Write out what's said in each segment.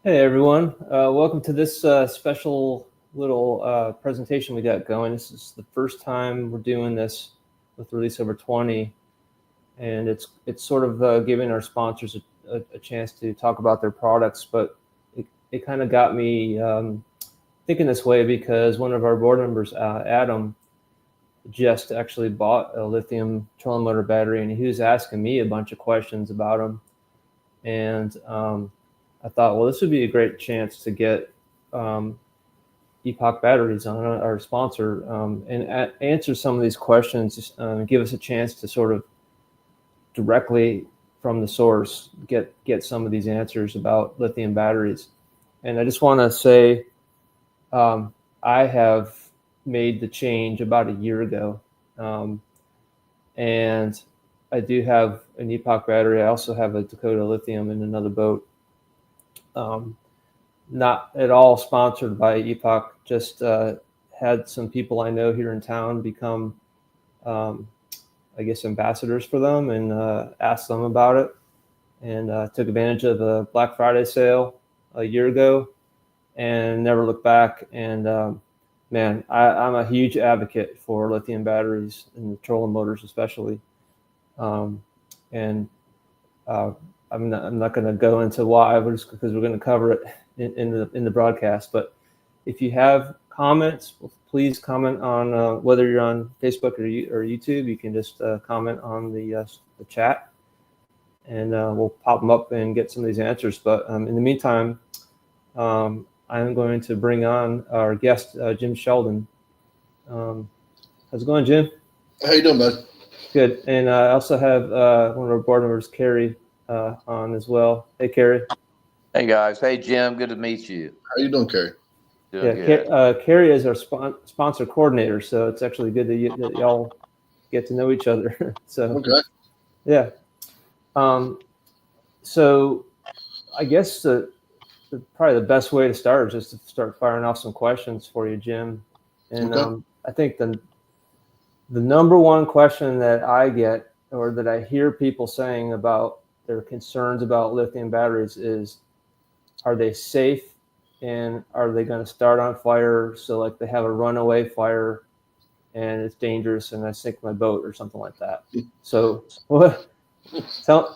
Hey everyone, welcome to this special little presentation we got going. This is the first time we're doing this with Release Over 20, and it's sort of giving our sponsors a chance to talk about their products, but it kind of got me thinking this way because one of our board members, Adam, just actually bought a lithium trolling motor battery, and he was asking me a bunch of questions about them, and I thought, well, this would be a great chance to get Epoch Batteries on our sponsor and answer some of these questions, give us a chance to sort of directly from the source get some of these answers about lithium batteries. And I just want to say I have made the change about a year ago, and I do have an Epoch battery. I also have a Dakota Lithium in another boat. Not at all sponsored by Epoch, just had some people I know here in town become, I guess, ambassadors for them, and asked them about it, and took advantage of the Black Friday sale a year ago and never looked back. And man, I'm a huge advocate for lithium batteries and the trolling motors especially. And I'm not going to go into why, just because we're going to cover it in the broadcast. But if you have comments, please comment on whether you're on Facebook or YouTube. You can just comment on the chat, and we'll pop them up and get some of these answers. But in the meantime, I'm going to bring on our guest, Jim Sheldon. How's it going, Jim? How you doing, bud? Good. And I also have one of our board members, Carrie, on as well. Hey, Carrie. Hey guys. Hey Jim. Good to meet you. How you doing, Carrie? Doing good. Carrie is our sponsor coordinator, so it's actually good that y'all get to know each other. So Okay. Yeah. So I guess probably the best way to start is just to start firing off some questions for you, Jim. And Okay. I think the number one question that I get, or that I hear people saying about their concerns about lithium batteries, is, are they safe, and are they going to start on fire? So like they have a runaway fire and it's dangerous and I sink my boat or something like that. So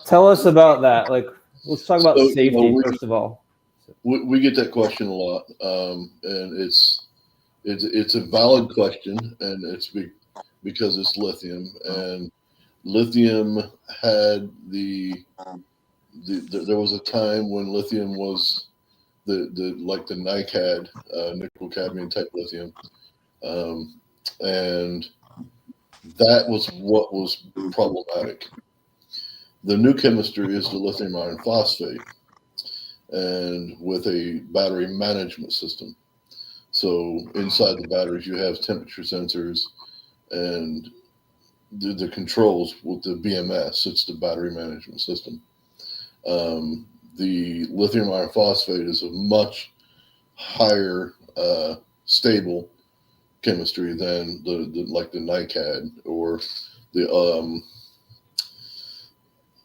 tell us about that. Like, let's talk about safety first of all. We get that question a lot, and it's a valid question, and it's because it's lithium, and lithium had there was a time when lithium was the NiCad, nickel cadmium type lithium, and that was what was problematic. The new chemistry is the lithium iron phosphate, and with a battery management system. So inside the batteries, you have temperature sensors and the controls with the BMS. It's the battery management system. The lithium iron phosphate is a much higher stable chemistry than the NiCad or the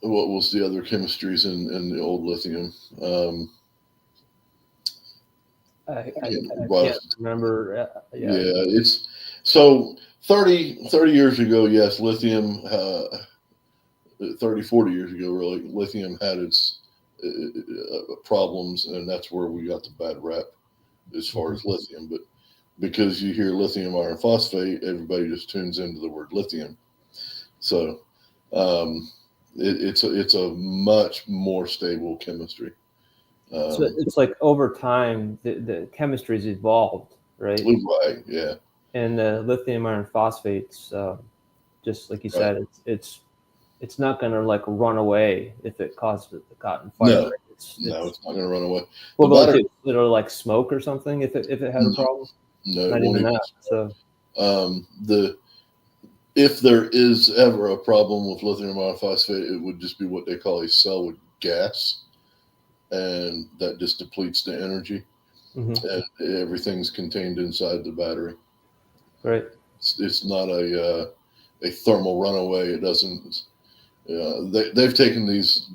what was the other chemistries in the old lithium? I can't remember. Yeah, it's so 30 years ago, yes, lithium, 30, 40 years ago, really, lithium had its problems, and that's where we got the bad rap as far as lithium. But because you hear lithium iron phosphate, everybody just tunes into the word lithium. So it's a much more stable chemistry. So it's like over time the chemistry's evolved, right? Right. Yeah. And the lithium iron phosphates, just like you said, it's not going to like run away if it causes it to cotton fire. No, right? it's not going to run away. Well, but it'll like smoke or something if it had a problem. No, not even that. So if there is ever a problem with lithium iron phosphate, it would just be what they call a cell with gas, and that just depletes the energy, and everything's contained inside the battery. Right. It's not a thermal runaway. It doesn't. They've taken these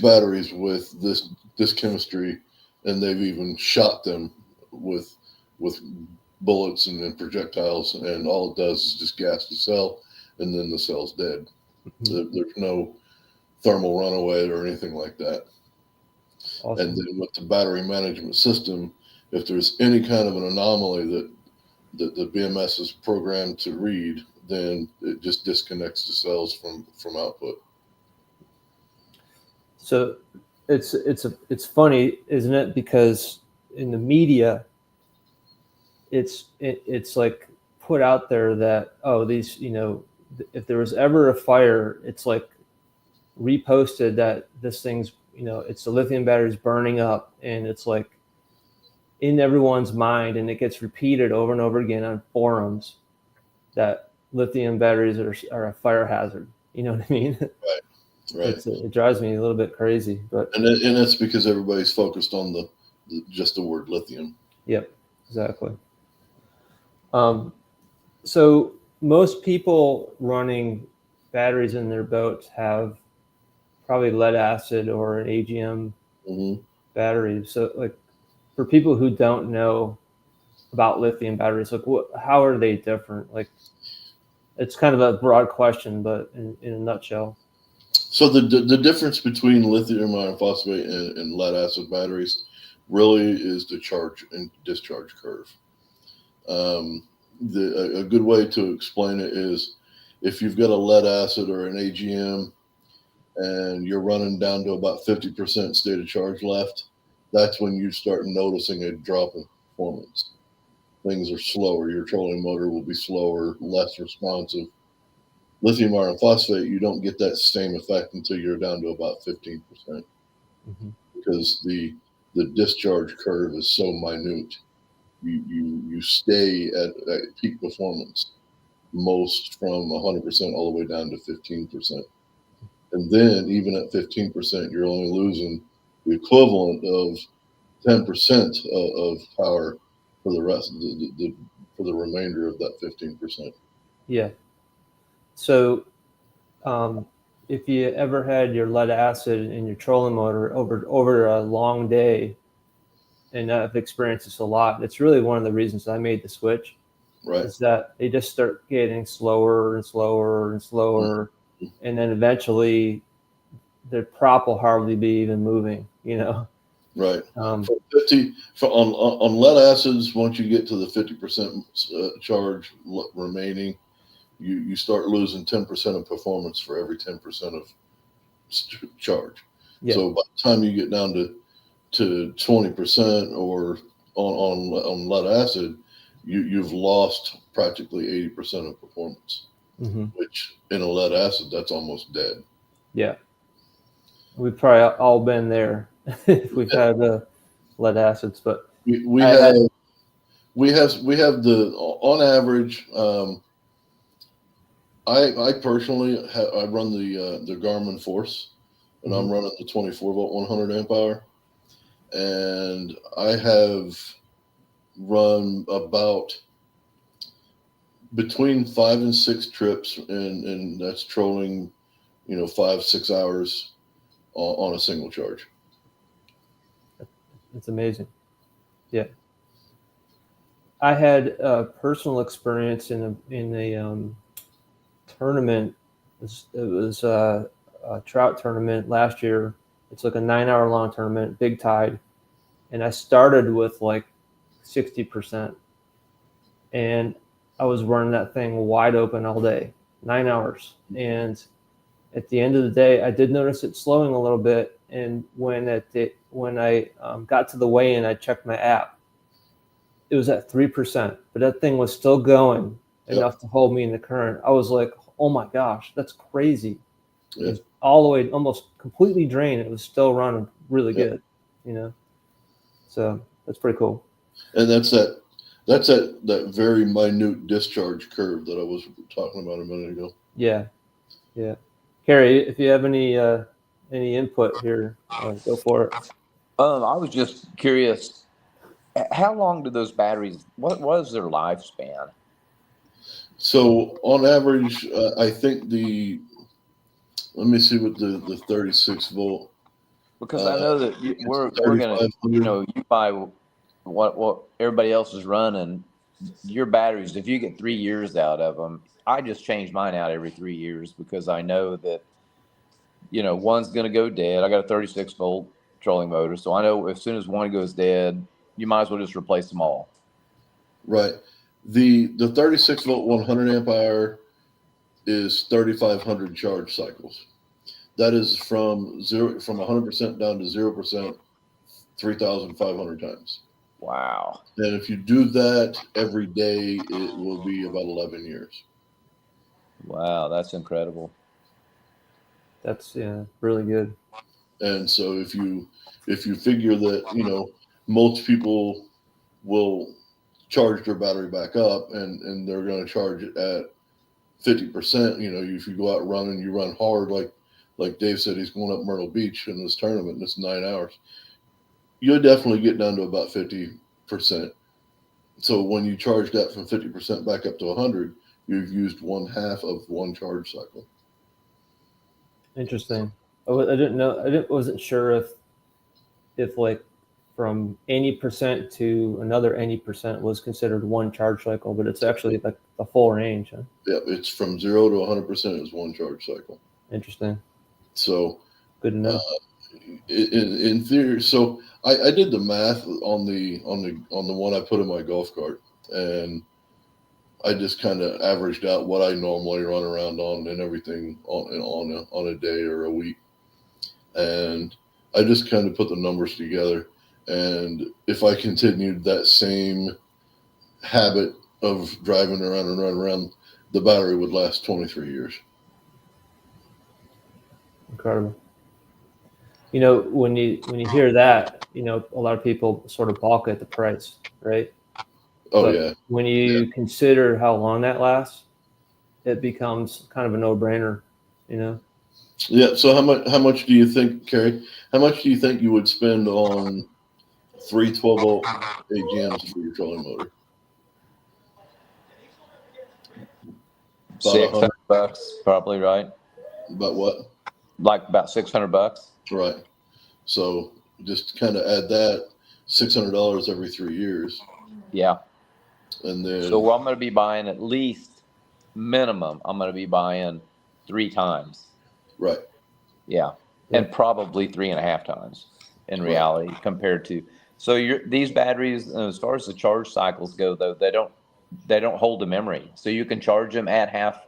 batteries with this chemistry and they've even shot them with bullets and projectiles, and all it does is just gas the cell, and then the cell's dead. There's no thermal runaway or anything like that. Awesome. And then with the battery management system, if there's any kind of an anomaly that the BMS is programmed to read, then it just disconnects the cells from output. So it's funny, isn't it? Because in the media, it's like put out there that, oh, these, if there was ever a fire, it's like reposted that this thing's, it's the lithium batteries burning up, and it's like in everyone's mind, and it gets repeated over and over again on forums that lithium batteries are a fire hazard. You know what I mean? Right. It drives me a little bit crazy, but and that's because everybody's focused on just the word lithium. Yep, exactly. So most people running batteries in their boats have probably lead acid or an AGM battery. So, like, for people who don't know about lithium batteries, like, how are they different? Like, it's kind of a broad question, but in a nutshell. So the difference between lithium iron phosphate and lead acid batteries really is the charge and discharge curve. A good way to explain it is, if you've got a lead acid or an AGM and you're running down to about 50% state of charge left, that's when you start noticing a drop in performance. Things are slower. Your trolling motor will be slower, less responsive. Lithium iron phosphate, you don't get that same effect until you're down to about 15%, because the discharge curve is so minute. You stay at peak performance, most from 100% all the way down to 15%. And then even at 15%, you're only losing the equivalent of 10% of power for the rest, for the remainder of that 15%. Yeah. So if you ever had your lead acid in your trolling motor over a long day, and I've experienced this a lot, it's really one of the reasons I made the switch. Right. Is that they just start getting slower and slower and slower, and then eventually the prop will hardly be even moving, Right. On lead acids, once you get to the 50% charge remaining, you start losing 10% of performance for every 10% of charge. Yeah. So by the time you get down to 20% or on lead acid, you've lost practically 80% of performance, which in a lead acid, that's almost dead. Yeah. We've probably all been there if we've had the lead acids, but we have the, on average, I personally I run the Garmin Force, and I'm running the 24 volt 100 amp hour, and I have run about between 5 and 6 trips, and that's trolling, 5-6 hours on a single charge. It's amazing. Yeah. I had a personal experience in a tournament. It was a trout tournament last year. It's like a 9-hour long tournament, big tide. And I started with like 60%. And I was running that thing wide open all day, 9 hours. And at the end of the day, I did notice it slowing a little bit. And when I got to the weigh-in, I checked my app. It was at 3%, but that thing was still going enough to hold me in the current. I was like, oh my gosh, that's crazy. It was all the way, almost completely drained. It was still running really good, So that's pretty cool. And that's that very minute discharge curve that I was talking about a minute ago. Yeah. Yeah. Carrie, if you have any input here, go for it. I was just curious, how long do those batteries, what was their lifespan? So on average, I think let me see what the 36 volt, Because I know that we're gonna, 3,500. you buy what everybody else is running. Your batteries, if you get 3 years out of them, I just change mine out every 3 years because I know that one's gonna go dead. I got a 36-volt trolling motor, so I know as soon as one goes dead, you might as well just replace them all. Right. The 36-volt 100 amp hour is 3,500 charge cycles. That is from 100% down to 0%, 3,500 times. Wow. And if you do that every day, it will be about 11 years. Wow, that's incredible. That's really good. And so if you figure that most people will charge their battery back up and they're going to charge it at 50%, if you go out running, you run hard, like Dave said, he's going up Myrtle Beach in this tournament and it's 9 hours, you'll definitely get down to about 50%. So when you charge that from 50% back up to 100, you've used one half of one charge cycle. Interesting. I didn't know. Wasn't sure if like from any percent to another any percent was considered one charge cycle, but it's actually like the full range. Huh? Yeah, it's from 0 to 100% is one charge cycle. Interesting. So good to know. In theory, so I did the math on the one I put in my golf cart, and I just kind of averaged out what I normally run around on and everything on a day or a week, and I just kind of put the numbers together. And if I continued that same habit of driving around and running around, the battery would last 23 years. Incredible. When you hear that, a lot of people sort of balk at the price, right? Oh, but yeah. When you consider how long that lasts, it becomes kind of a no-brainer, Yeah. So how much do you think, Kerry? How much do you think you would spend on 3 12-volt AGMs for your trolling motor? About $600 probably, right? About what? Like about $600. Right. So just kind of add that $600 every 3 years. Yeah. And then so I'm going to be buying at least minimum. I'm going to be buying 3 times. Right. Yeah. And probably 3.5 times in reality compared to. So these batteries, as far as the charge cycles go, though, they don't hold the memory. So you can charge them at half.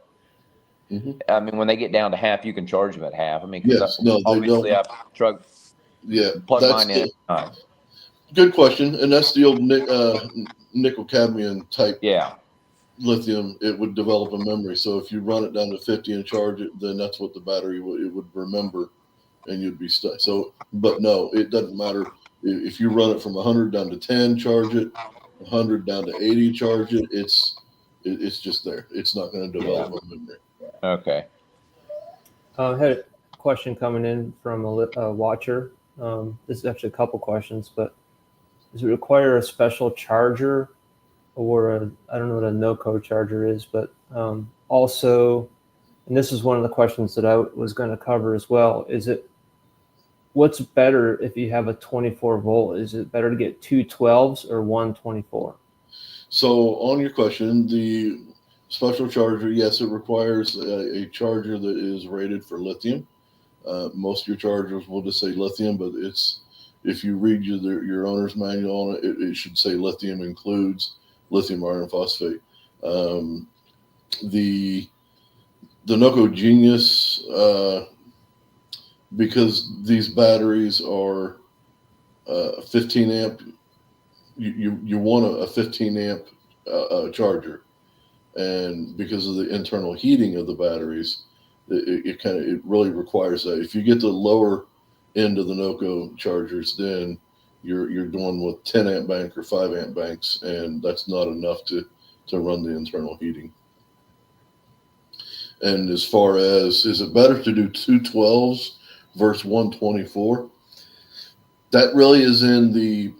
Mm-hmm. I mean, when they get down to half, you can charge them at half. I mean, yes, no, they don't. Plug mine in. Good question, and that's the old nickel cadmium type. Yeah. Lithium, it would develop a memory. So if you run it down to 50 and charge it, then that's what the battery would remember, and you'd be stuck. So, but no, it doesn't matter if you run it from 100 down to 10, charge it, 100 down to 80, charge it. It's just there. It's not going to develop a memory. Okay. I had a question coming in from a watcher. This is actually a couple questions, but does it require a special charger, or I don't know what a no-code charger is, but also, and this is one of the questions that I was going to cover as well, what's better if you have a 24 volt? Is it better to get 2 12s or 1 24? So on your question, the special charger, yes, it requires a charger that is rated for lithium. Most of your chargers will just say lithium, but if you read your owner's manual on it, it should say lithium includes lithium iron phosphate. The Noco Genius, because these batteries are 15 amp, you want a 15 amp charger, and because of the internal heating of the batteries, it really requires that. If you get the lower end of the Noco chargers, then you're doing with 10 amp bank or 5 amp banks, and that's not enough to run the internal heating. And as far as, is it better to do 2 12s versus 1 24? That really is in the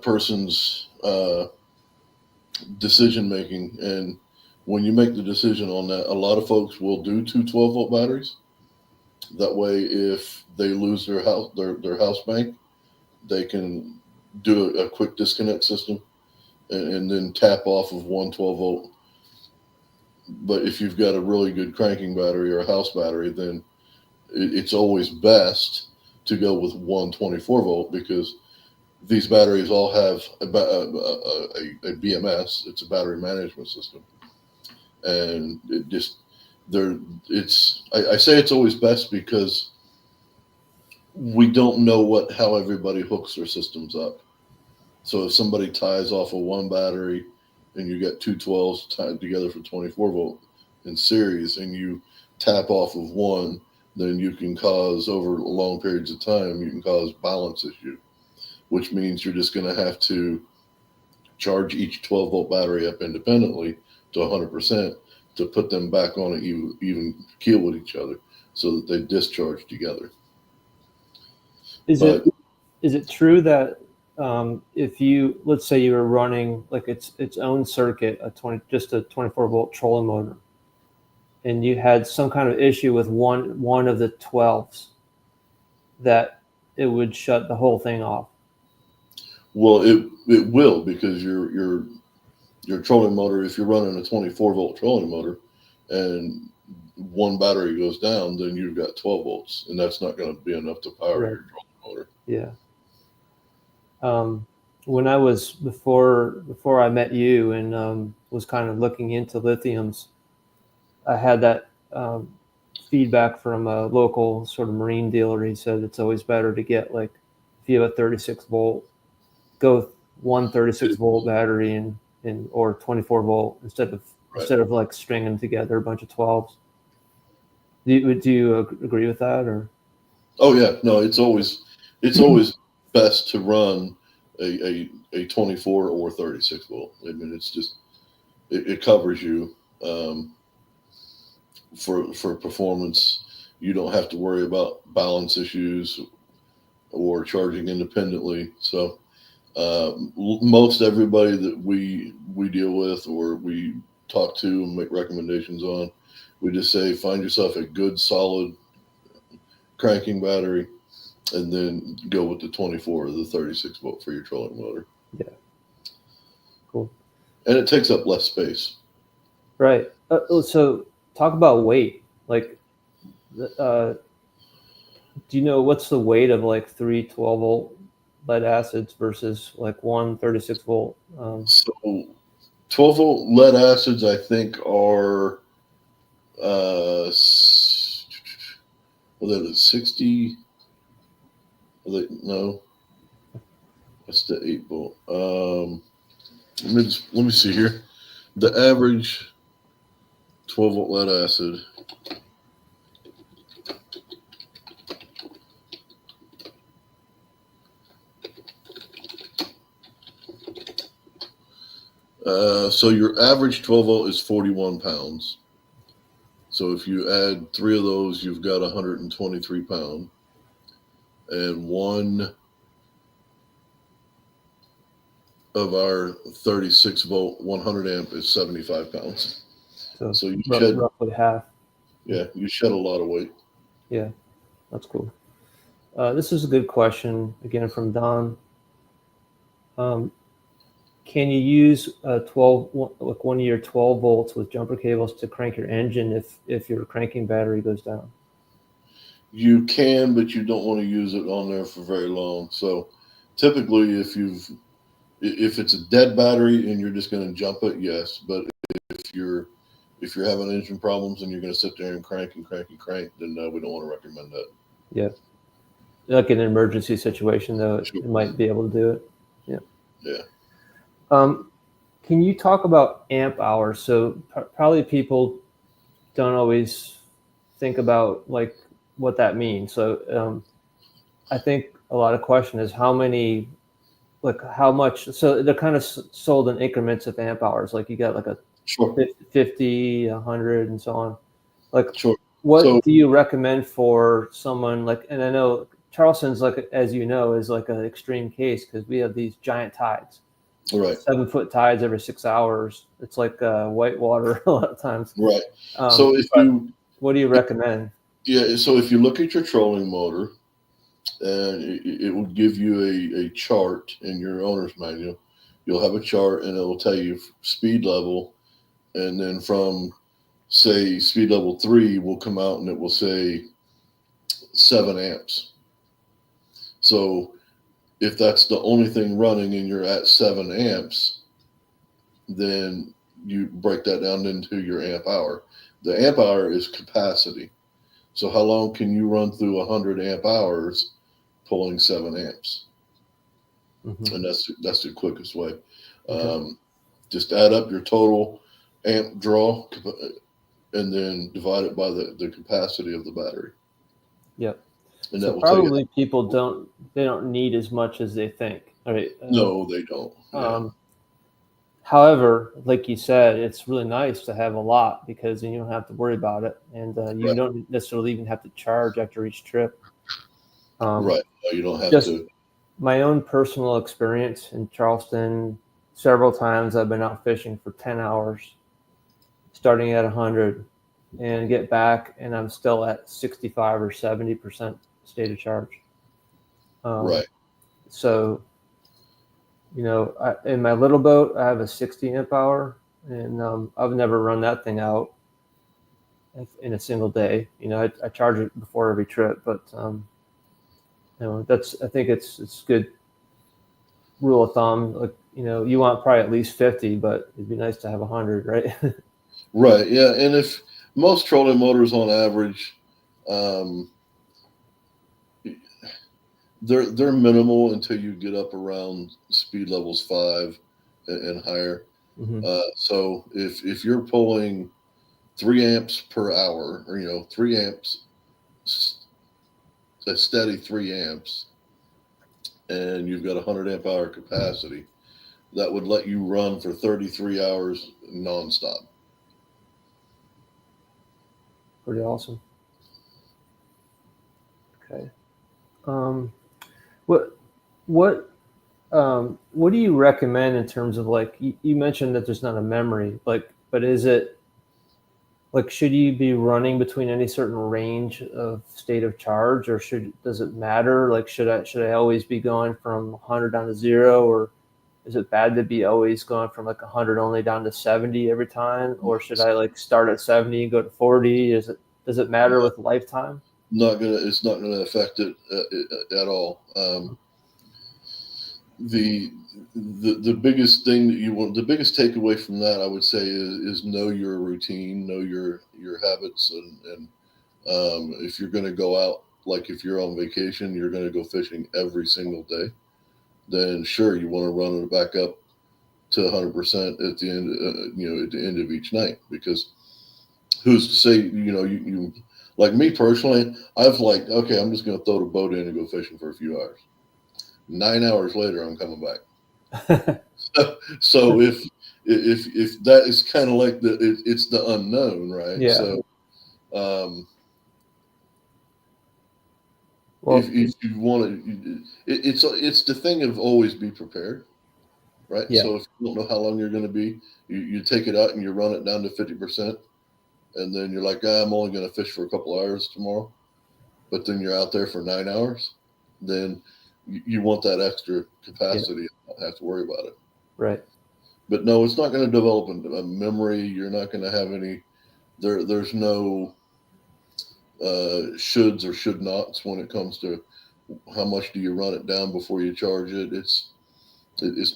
person's decision making. And when you make the decision on that, a lot of folks will do 2 12-volt batteries. That way, if they lose their house bank, they can do a quick disconnect system and then tap off of 112-volt. But if you've got a really good cranking battery or a house battery, then it's always best to go with 124-volt, because these batteries all have a BMS. It's a battery management system, and I say it's always best because we don't know how everybody hooks their systems up. So if somebody ties off of one battery and you get two 12s tied together for 24-volt in series, and you tap off of one, then you can cause, over long periods of time, you can cause balance issue, which means you're just going to have to charge each 12-volt battery up independently to 100% to put them back on an even keel with each other so that they discharge together. Is it true that if you, let's say you were running like its own circuit, just a 24-volt trolling motor, and you had some kind of issue with one of the 12s, that it would shut the whole thing off? Well, it will, because your trolling motor, if you're running a 24-volt trolling motor and one battery goes down, then you've got 12 volts, and that's not going to be enough to power your trolling motor. Yeah. When I was before I met you and was kind of looking into lithiums, I had that feedback from a local sort of marine dealer. He said it's always better to get, like, if you have a 36-volt, go with one 36-volt battery or 24-volt instead of like stringing together a bunch of 12s. Do you agree with that, or? Oh yeah, no, it's always best to run a 24 or 36-volt. I mean, it's just it covers you for performance. You don't have to worry about balance issues or charging independently. So most everybody that we deal with or we talk to and make recommendations on, we just say find yourself a good solid cranking battery, and then go with the 24 or the 36-volt for your trolling motor. Yeah. Cool. And it takes up less space. Right. So talk about weight. Like, do you know what's the weight of like 3 12-volt lead acids versus like one 36-volt? So 12-volt lead acids, I think, are well, that is 60. No, that's the 8-volt. Let me see here. The average 12-volt lead acid. So your average 12-volt is 41 pounds. So if you add 3 of those, you've got 123 pounds. And one of our 36-volt 100 amp is 75 pounds. So you shed roughly half. Yeah, you shed a lot of weight. Yeah, that's cool. This is a good question, again, from Don. Can you use 1 of your 12 volts with jumper cables to crank your engine if your cranking battery goes down? You can, but you don't want to use it on there for very long. So typically, if it's a dead battery and you're just going to jump it, yes. But if you're having engine problems and you're going to sit there and crank, then we don't want to recommend that. Yeah. Like in an emergency situation, though, Sure. it might be able to do it. Yeah. Yeah. Can you talk about amp hours? So probably people don't always think about like what that means. So I think a lot of question is how much. So they're kind of sold in increments of amp hours. Like you got like a 50, 100, and so on. Like, sure. What do you recommend for someone like? And I know Charleston's, like, as you know, is like an extreme case because we have these giant tides. Right. 7-foot tides every 6 hours. It's like whitewater a lot of times. Right. So what do you recommend? Yeah, so if you look at your trolling motor, and it will give you a chart in your owner's manual. You'll have a chart, and it will tell you speed level, and then from say speed level 3 will come out, and it will say 7 amps. So if that's the only thing running and you're at 7 amps, then you break that down into your amp hour. The amp hour is capacity. So how long can you run through 100 amp hours pulling 7 amps? Mm-hmm. And that's the quickest way. Okay. Just add up your total amp draw and then divide it by the capacity of the battery. Yep. And So that will tell you. probably people don't need as much as they think. All right. No, they don't. Yeah. However, like you said, it's really nice to have a lot because then you don't have to worry about it, and you Right. don't necessarily even have to charge after each trip. Right. No, you don't have Just to. my own personal experience in Charleston, several times I've been out fishing for 10 hours, starting at 100, and get back, and I'm still at 65 or 70% state of charge. Right. So, in my little boat, I have a 60 amp hour, and I've never run that thing out in a single day. I charge it before every trip, but I think it's good rule of thumb. Like, you want probably at least 50, but it'd be nice to have 100, right? Right. Yeah. And if most trolling motors on average, um, they're minimal until you get up around speed levels 5 and higher. Mm-hmm. So if you're pulling 3 amps per hour, or 3 amps, a steady 3 amps, and you've got a 100 amp hour capacity, that would let you run for 33 hours nonstop. Pretty awesome. Okay. Um, what what do you recommend in terms of, like, you mentioned that there's not a memory, like, but is it like, should you be running between any certain range of state of charge, or does it matter? Like, should I always be going from 100 down to 0, or is it bad to be always going from like 100 only down to 70 every time, or should I like start at 70 and go to 40? Does it matter with lifetime? It's not gonna affect it at all. The biggest thing that the biggest takeaway from that, I would say, is know your routine, know your habits, and if you're going to go out, like if you're on vacation, you're going to go fishing every single day, then sure, you want to run it back up to 100% at the end, at the end of each night, because who's to say, you like me personally, okay, I'm just going to throw the boat in and go fishing for a few hours. 9 hours later, I'm coming back. So if that is kind of like it's the unknown, right? Yeah. So Well, if you want to, it's the thing of always be prepared, right? yeah. So if you don't know how long you're going to be, you take it out and you run it down to 50%, and then you're like, I'm only going to fish for a couple hours tomorrow, but then you're out there for 9 hours, then you want that extra capacity. Yeah. Not have to worry about it. Right. But no, it's not going to develop a memory. You're not going to have any. There's no shoulds or should nots when it comes to how much do you run it down before you charge it. It's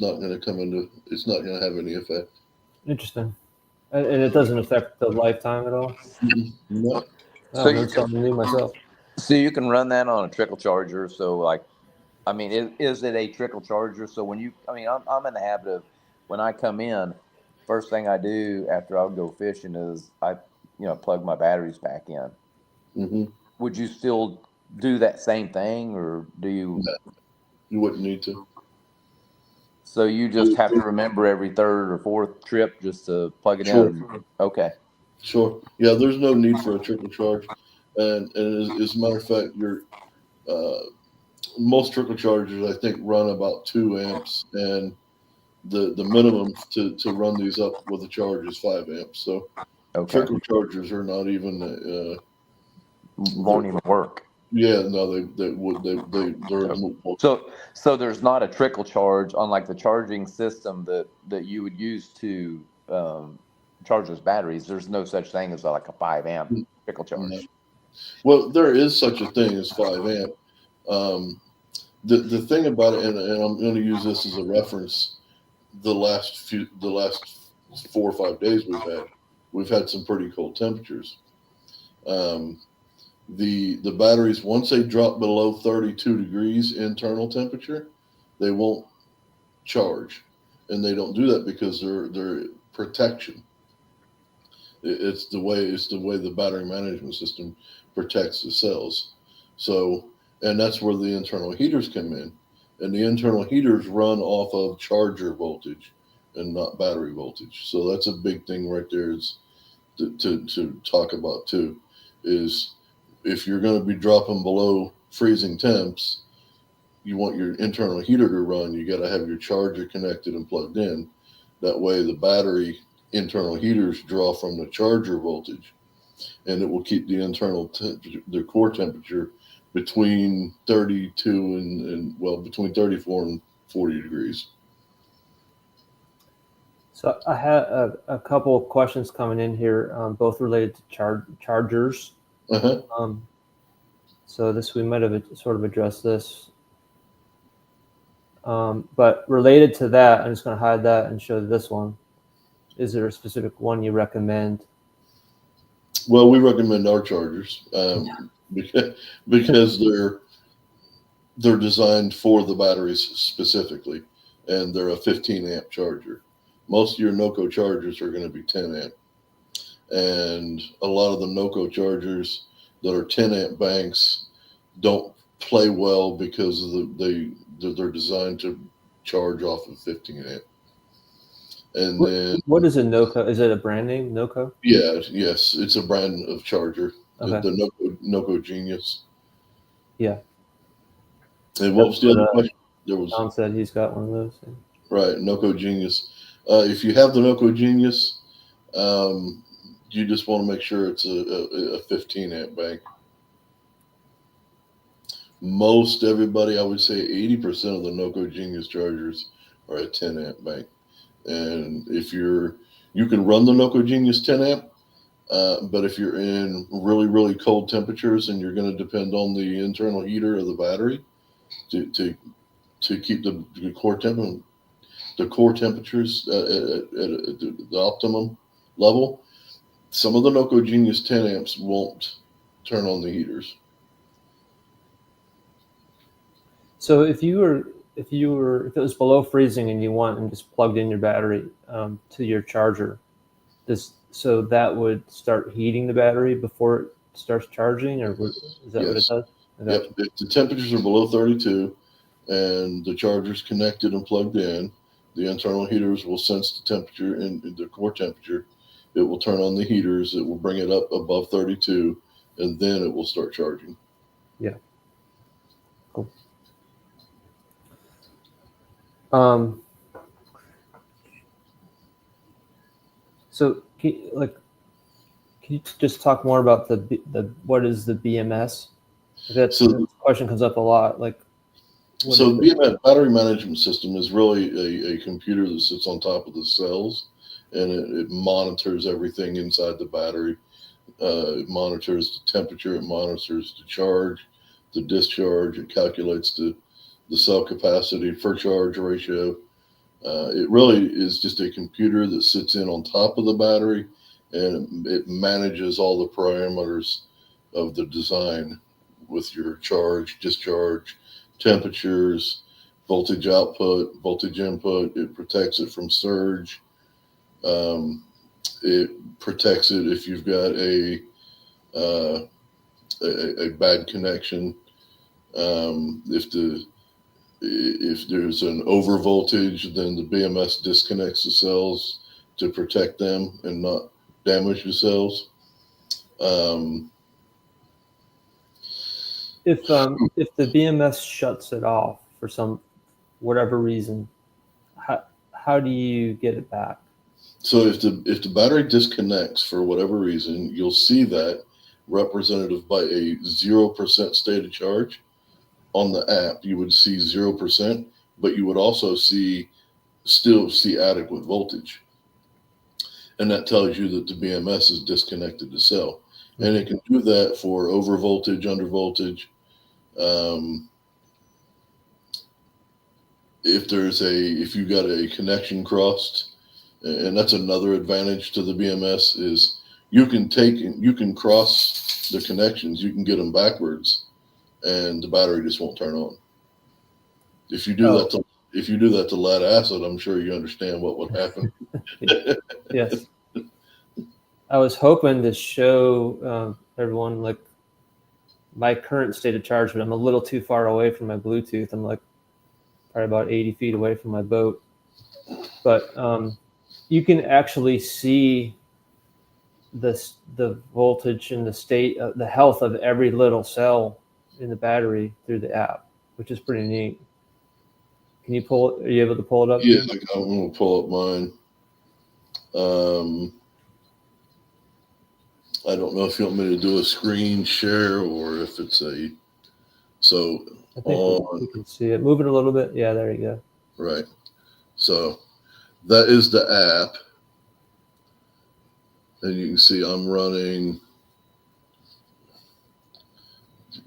not going to come into. It's not going to have any effect. Interesting. And it doesn't affect the lifetime at all? No. I learned something new myself. So you can run that on a trickle charger. So, like, I mean, is it a trickle charger? So when I'm in the habit of, when I come in, first thing I do after I'll go fishing is I plug my batteries back in. Mm-hmm. Would you still do that same thing, or do you? No, you wouldn't need to. So you just have to remember every third or fourth trip just to plug it Sure. in. Okay. Sure. Yeah, there's no need for a trickle charge, and as a matter of fact, most trickle chargers, I think, run about 2 amps, and the minimum to run these up with a charge is 5 amps. So Okay. trickle chargers are not even won't even work. Yeah, no, they're So there's not a trickle charge, unlike the charging system that you would use to charge those batteries. There's no such thing as like a 5 amp trickle charge. well, there is such a thing as 5 amp. Um, the thing about it, and I'm going to use this as a reference. The last 4 or 5 days we've had some pretty cold temperatures. The batteries, once they drop below 32 degrees internal temperature, they won't charge, and they don't do that because they're protection. It's the way the battery management system protects the cells. So, and that's where the internal heaters come in, and the internal heaters run off of charger voltage and not battery voltage. So that's a big thing right there. Is to talk about too, is if you're going to be dropping below freezing temps, you want your internal heater to run, you got to have your charger connected and plugged in. That way the battery internal heaters draw from the charger voltage, and it will keep the internal the core temperature between 32 and between 34 and 40 degrees. So I had a couple of questions coming in here, both related to chargers. So this, we might have sort of addressed this. But related to that, I'm just going to hide that and show this one. Is there a specific one you recommend? Well, we recommend our chargers because they're designed for the batteries specifically, and they're a 15 amp charger. Most of your NOCO chargers are going to be 10 amp, and a lot of the NOCO chargers that are 10 amp banks don't play well because they're designed to charge off of 15 amp. And then what is a NOCO? Is it a brand name, NOCO? Yeah, yes, it's a brand of charger. Okay. The NOCO Genius. Yeah. And what was the other question? Tom said he's got one of those. Right, NOCO Genius. If you have the NOCO Genius, you just want to make sure it's a 15 amp bank. Most everybody, I would say 80% of the NOCO Genius chargers are a 10 amp bank. And if you can run the NOCO Genius 10 amp, but if you're in really, really cold temperatures and you're going to depend on the internal heater of the battery to keep the core temperatures at the optimum level, some of the NOCO Genius 10 amps won't turn on the heaters. So if it was below freezing and you want and just plugged in your battery to your charger, so that would start heating the battery before it starts charging, or is that what it does? Yep. If the temperatures are below 32 and the charger's connected and plugged in, the internal heaters will sense the temperature and the core temperature. It will turn on the heaters. It will bring it up above 32, and then it will start charging. Yeah. Cool. So can you just talk more about the what is the BMS? That question comes up a lot. So the BMS, battery management system, is really a computer that sits on top of the cells, and it monitors everything inside the battery. It monitors the temperature, it monitors the charge, the discharge, it calculates the cell capacity for charge ratio. It really is just a computer that sits in on top of the battery, and it manages all the parameters of the design with your charge, discharge, temperatures, voltage output, voltage input. It protects it from surge. It protects it if you've got a bad connection. If there's an over voltage, then the BMS disconnects the cells to protect them and not damage the cells. If the BMS shuts it off for whatever reason, how do you get it back? So if the battery disconnects for whatever reason, you'll see that representative by a 0% state of charge. On the app, you would see 0%, but you would also still see adequate voltage. And that tells you that the BMS is disconnected to cell. And it can do that for over voltage, under voltage. If you got a connection crossed, and that's another advantage to the BMS, is you can cross the connections, you can get them backwards, and the battery just won't turn on. If you do that to lead acid, I'm sure you understand what would happen. Yes. I was hoping to show everyone like my current state of charge, but I'm a little too far away from my Bluetooth. I'm like probably about 80 feet away from my boat. But you can actually see the voltage and the state, the health of every little cell in the battery through the app, which is pretty neat. Can you pull it? Are you able to pull it up? Yeah, I'm going to pull up mine. I don't know if you want me to do a screen share or if it's I think we can see it. Move it a little bit. Yeah, there you go. Right. So that is the app. And you can see I'm running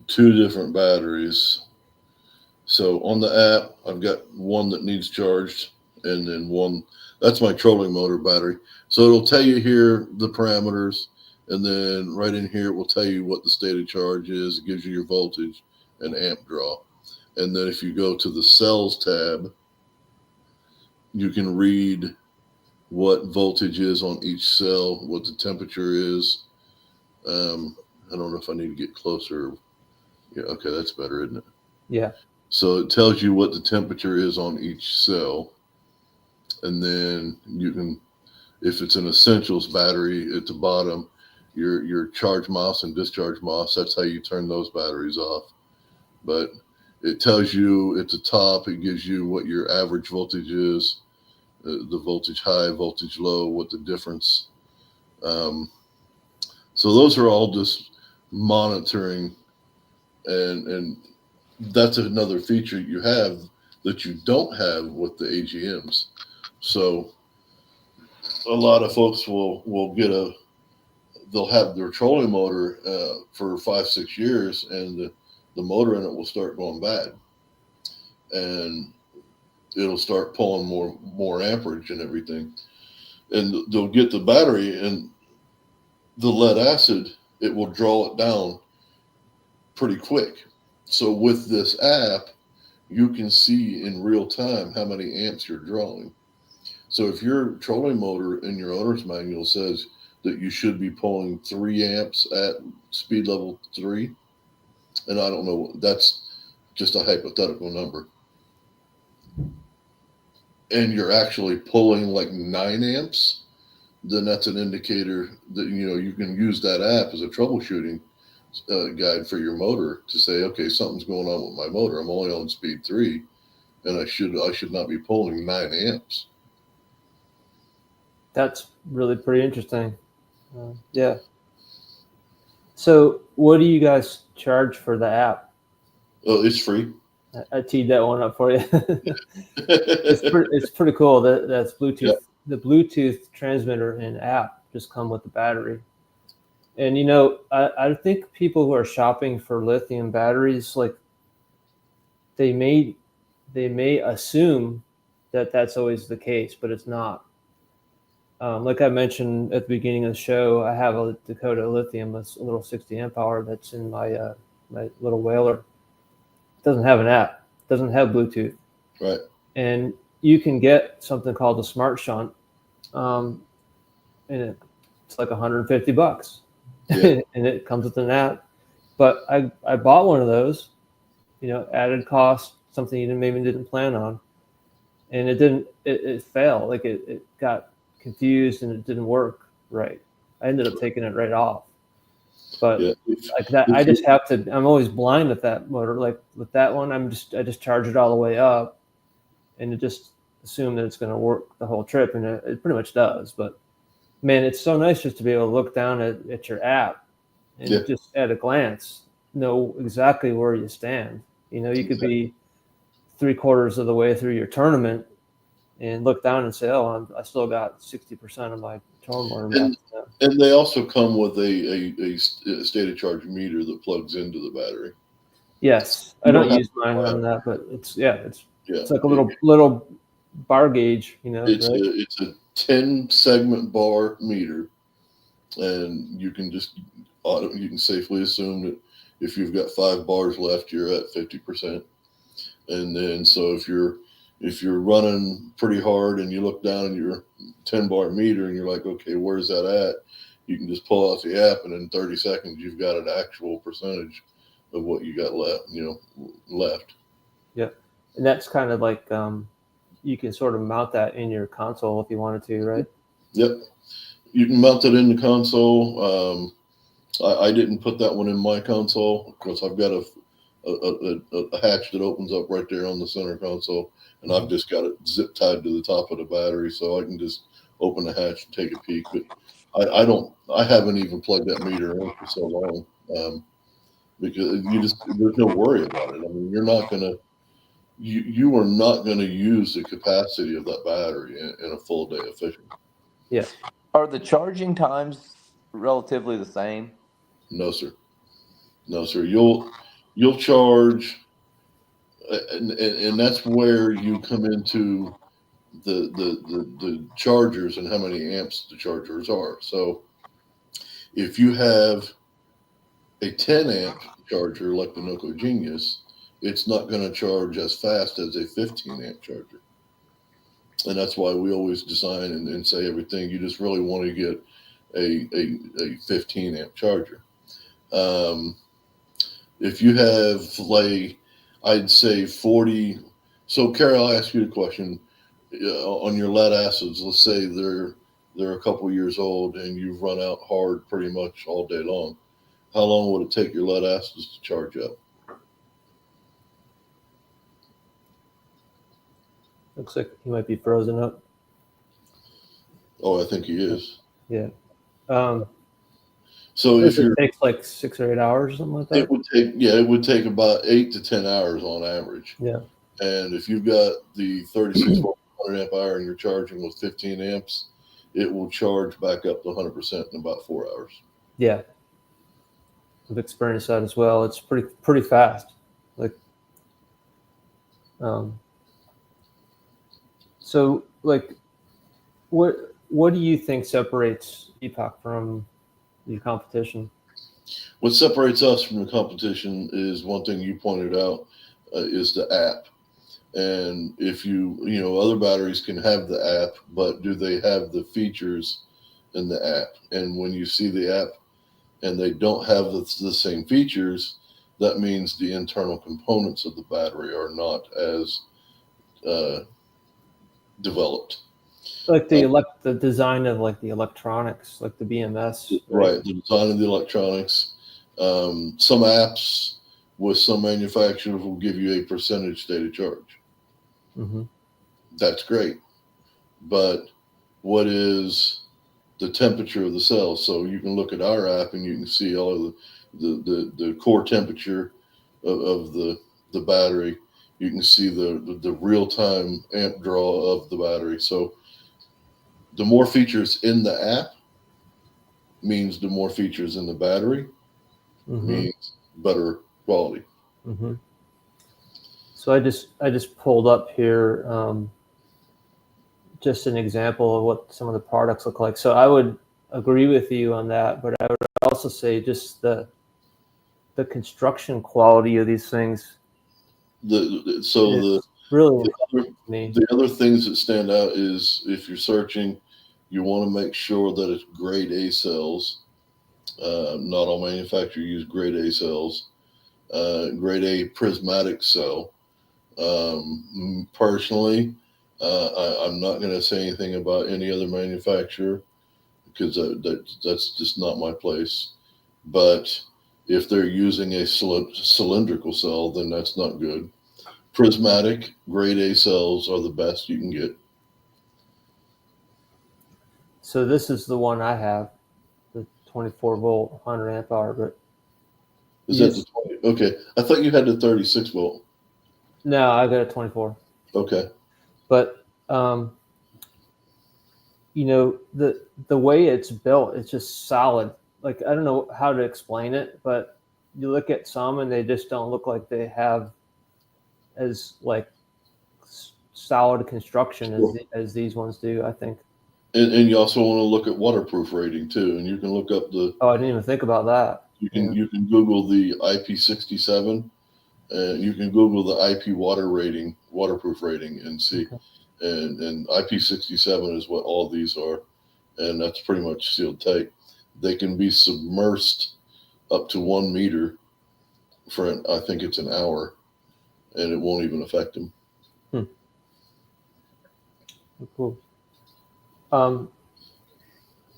2 different batteries. So on the app, I've got one that needs charged, and then one that's my trolling motor battery. So it'll tell you here the parameters, and then right in here it will tell you what the state of charge is. It gives you your voltage and amp draw. And then if you go to the cells tab, you can read what voltage is on each cell, what the temperature is. I don't know if I need to get closer. Yeah, okay, that's better, isn't it? Yeah. So it tells you what the temperature is on each cell. And then you can, if it's an essentials battery at the bottom, your charge MOS and discharge MOS, that's how you turn those batteries off. But it tells you at the top, it gives you what your average voltage is, the voltage high, voltage low, what the difference. So those are all just monitoring, and that's another feature you have that you don't have with the AGMs. So a lot of folks will they'll have their trolling motor for 5-6 years, and the motor in it will start going bad, and it'll start pulling more amperage and everything, and they'll get the battery and the lead acid, it will draw it down pretty quick. So with this app, you can see in real time how many amps you're drawing. So if your trolling motor in your owner's manual says that you should be pulling 3 amps at speed level 3, and I don't know, that's just a hypothetical number, and you're actually pulling like 9 amps, then that's an indicator that you can use that app as a troubleshooting guide for your motor to say, okay, something's going on with my motor. I'm only on speed 3, and I should not be pulling 9 amps. That's really pretty interesting. Yeah. So what do you guys charge for the app? Oh, it's free. I teed that one up for you. It's pretty cool. That's Bluetooth. Yep. The Bluetooth transmitter and app just come with the battery. And I think people who are shopping for lithium batteries, like they may assume that that's always the case, but it's not. Like I mentioned at the beginning of the show, I have a Dakota Lithium, a little 60 amp hour that's in my my little whaler. It doesn't have an app, it doesn't have Bluetooth. Right. And you can get something called a Smart Shunt, and it's like $150. Yeah. And it comes with an app. But I bought one of those, added cost, something you maybe didn't plan on, and it failed. Like it got confused and it didn't work right. I ended up taking it right off. But like that, I just have to. I'm always blind with that motor. Like with that one, I just charge it all the way up, and it just assume that it's going to work the whole trip, and it pretty much does. But man, it's so nice just to be able to look down at your app and Yeah. just at a glance know exactly where you stand. You know, you could be 3/4 of the way through your tournament and look down and say, "Oh, I still got 60% of my tournament left." And they also come with a stated charge meter that plugs into the battery. Yes, I don't use mine on that, but it's like a little bar gauge, you know. It's right? it's a 10 segment bar meter, and you can safely assume that if you've got 5 bars left, you're at 50%. And then so if you're running pretty hard and you look down at your 10 bar meter and you're like, okay, where's that at? You can just pull out the app, and in 30 seconds you've got an actual percentage of what you got left. Yeah, and that's kind of like you can sort of mount that in your console if you wanted to, right? Yep. You can mount it in the console. I didn't put that one in my console because I've got a hatch that opens up right there on the center console, and I've just got it zip tied to the top of the battery, so I can just open the hatch and take a peek. But I haven't even plugged that meter in for so long, because there's no worry about it. I mean, you are not gonna use the capacity of that battery in a full day of fishing. Yeah. Are the charging times relatively the same? No, sir. No, sir. You'll charge, and that's where you come into the chargers and how many amps the chargers are. So if you have a 10 amp charger like the Noco Genius, it's not going to charge as fast as a 15 amp charger. And that's why we always design and say everything. You just really want to get a 15 amp charger. If you have, like, I'd say 40. So, Carol, I'll ask you the question. On your lead acids, let's say they're a couple years old and you've run out hard pretty much all day long. How long would it take your lead acids to charge up? Looks like he might be frozen up. Oh, I think he is. Yeah. So if it takes like 6 or 8 hours or something like that. It would take about 8 to 10 hours on average. Yeah. And if you've got the 3600 amp hour and you're charging with 15 amps, it will charge back up to 100% in about 4 hours. Yeah. I've experienced that as well. It's pretty fast. Like, so like, what do you think separates Epoch from your competition? What separates us from the competition is one thing you pointed out, is the app. And if other batteries can have the app, but do they have the features in the app? And when you see the app and they don't have the same features, that means the internal components of the battery are not as developed. Like the design of like the electronics, like the BMS. Right, the design of the electronics. Some apps with some manufacturers will give you a percentage state of charge. Mm-hmm. That's great. But what is the temperature of the cell? So you can look at our app and you can see all of the core temperature of the battery. You can see the real-time amp draw of the battery. So the more features in the app means the more features in the battery means better quality. Mm-hmm. So I just pulled up here just an example of what some of the products look like. So I would agree with you on that, but I would also say just the construction quality of these things. Really the other things that stand out is if you're searching, you want to make sure that it's grade A cells. Not all manufacturers use grade A cells. Grade A prismatic cell. Personally, I'm not going to say anything about any other manufacturer because that's just not my place. But if they're using a cylindrical cell, then that's not good. Prismatic grade A cells are the best you can get. So this is the one I have, the 24 volt, 100 amp hour, but Is you that the 20? Okay. I thought you had the 36 volt. no, I got a 24. Okay. But the way it's built, it's just solid. Like, I don't know how to explain it, but you look at some and they just don't look like they have as like solid construction as these ones do, I think. And you also want to look at waterproof rating too, and you can look up the. Oh, I didn't even think about that. You can Google the IP67, and you can Google the IP waterproof rating, and see. Okay. And IP67 is what all these are, and that's pretty much sealed tight. They can be submersed up to 1 meter for I think it's an hour, and it won't even affect them. Cool.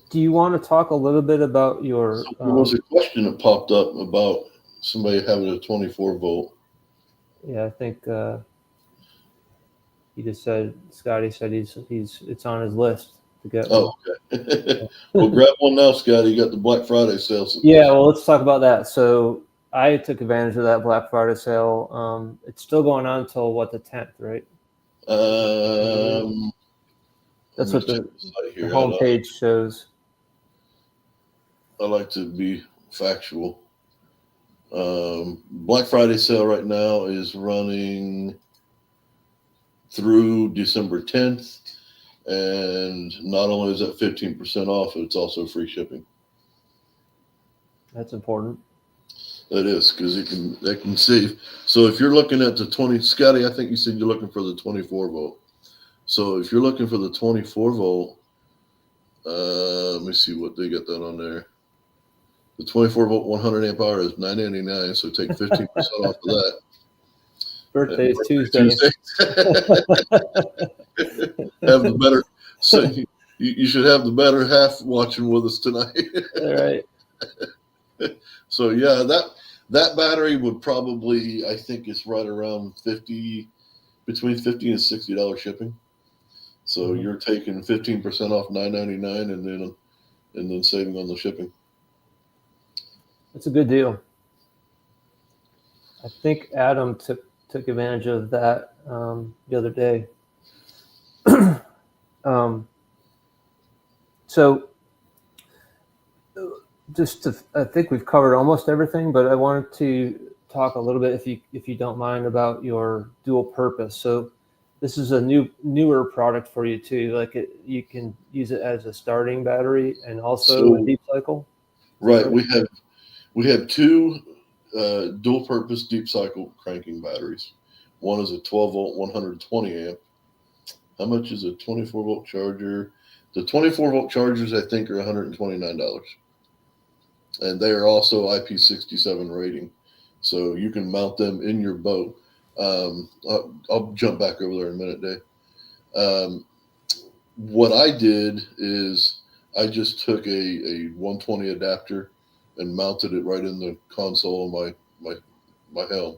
Do you want to talk a little bit about your? So there was a question that popped up about somebody having a 24 volt. Yeah, I think he just said, Scotty said it's on his list to get one. Oh, okay. Well, grab one now, Scotty. You got the Black Friday sale. Yeah, well, let's talk about that. So I took advantage of that Black Friday sale. It's still going on until what, the 10th, right? That's what the homepage shows. I like to be factual. Black Friday sale right now is running through December 10th. And not only is that 15% off, it's also free shipping. That's important. That is, because that can save. So if you're looking at the 20, Scotty, I think you said you're looking for the 24 volt. So if you're looking for the 24 volt, let me see what they got that on there. The 24 volt 100 amp hour is $9.99, so take 15% off of that. Birthday is Tuesday. Have the better. So you should have the better half watching with us tonight. All right. So yeah, that battery would probably, I think, is right around between $50 and $60 shipping. So you're taking 15% off $9.99, and then saving on the shipping. That's a good deal. I think Adam took advantage of that the other day. So I think we've covered almost everything, but I wanted to talk a little bit, if you don't mind, about your dual purpose. So this is a newer product for you too. Like you can use it as a starting battery and also a deep cycle. Right. We have two dual purpose deep cycle cranking batteries. One is a 12 volt 120 amp. How much is a 24 volt charger? The 24 volt chargers, I think, are $129, and they are also IP67 rating, so you can mount them in your boat. I'll jump back over there in a minute, Dave. What I did is I just took a 120 adapter and mounted it right in the console of my helm,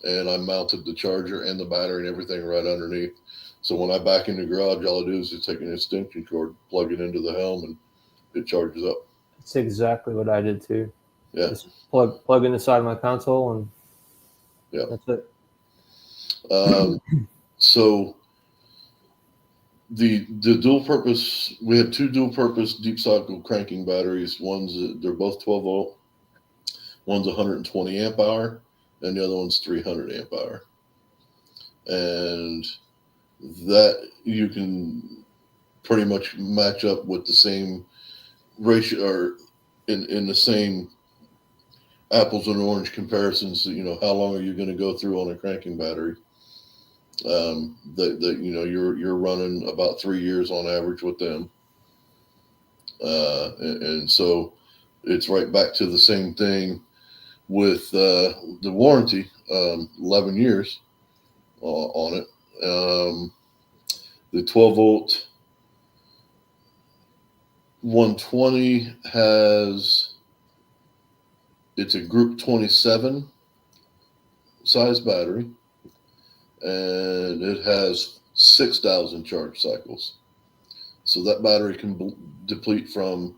and I mounted the charger and the battery and everything right underneath. So when I back in the garage, all I do is just take an extension cord, plug it into the helm, and it charges up. That's exactly what I did too. Yeah. Just plug in the side of my console, and that's it. So the dual purpose, we have two dual purpose deep cycle cranking batteries. They're both 12 volt. One's 120 amp hour, and the other one's 300 amp hour. And that you can pretty much match up with the same ratio, or in the same apples and orange comparisons. How long are you going to go through on a cranking battery? You're running about 3 years on average with them, and so it's right back to the same thing with the warranty, 11 years on it. The 12 volt 120 it's a group 27 size battery, and it has 6,000 charge cycles. So that battery can deplete from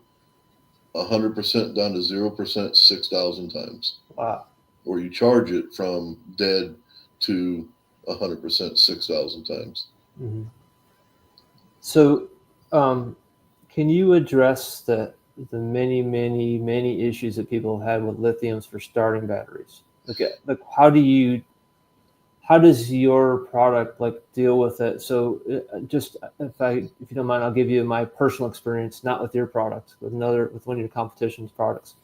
100% down to 0% 6,000 times. Wow. Or you charge it from dead to 100% 6,000 times. Mm-hmm. So, can you address the many issues that people have had with lithiums for starting batteries? Like how does your product like deal with it? So, just if you don't mind, I'll give you my personal experience, not with your product, with one of your competition's products.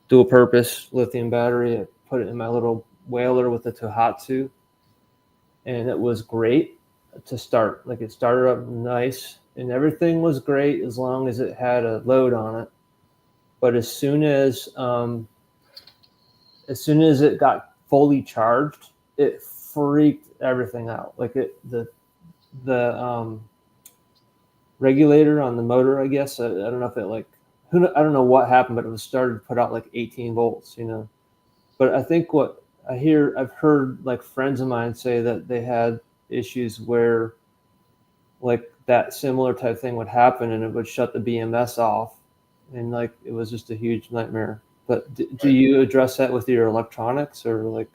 Dual purpose lithium battery. I put it in my little whaler with the Tohatsu, and it was great to start. Like, it started up nice and everything was great as long as it had a load on it. But as soon as it got fully charged, it freaked everything out. Like the regulator on the motor, I guess, I don't know if it like I don't know what happened, but it was started to put out like 18 volts, you know. But I think what I've heard like friends of mine say that they had issues where like that similar type thing would happen and it would shut the BMS off, and like it was just a huge nightmare. But do you address that with your electronics, or like?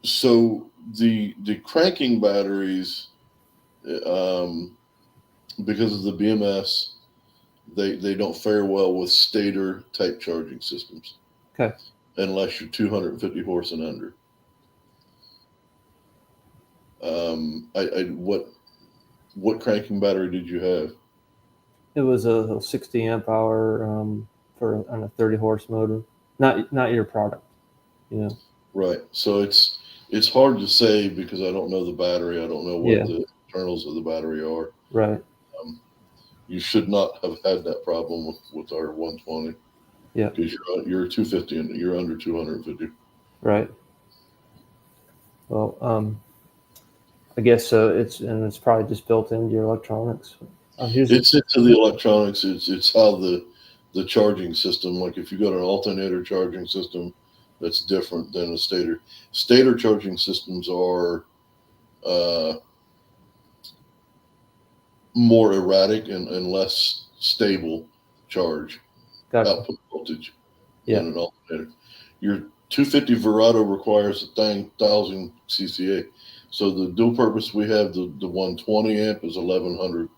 So the cranking batteries, because of the BMS, they don't fare well with stator type charging systems. Okay. Unless you're 250 horse and under. What cranking battery did you have? It was a 60 amp hour for on a 30 horse motor. Not your product, you know. Right. So it's hard to say because I don't know the battery. I don't know what the internals of the battery are. Right. You should not have had that problem with our 120. Yeah. Because you're 250 and you're under 250. Right. Well, I guess so. It's probably just built into your electronics. It's into the electronics. It's how the charging system. Like if you got an alternator charging system, that's different than a stator. Stator charging systems are more erratic and less stable charge output voltage than an alternator. Your 250 Verado requires 1,000 CCA. So the dual purpose we have, the 120 amp is 1,100,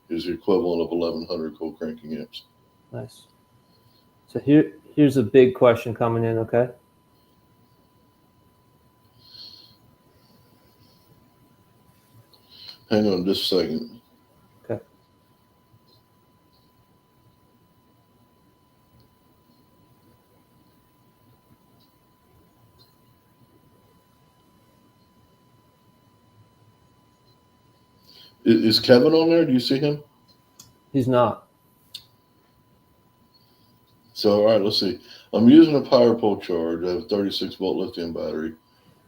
is the equivalent of 1,100 cold cranking amps. Nice. So here's a big question coming in, okay? Hang on just a second. Okay. Is Kevin on there? Do you see him? He's not. So, all right, let's see. I'm using a power pole charge. I have a 36 volt lithium battery,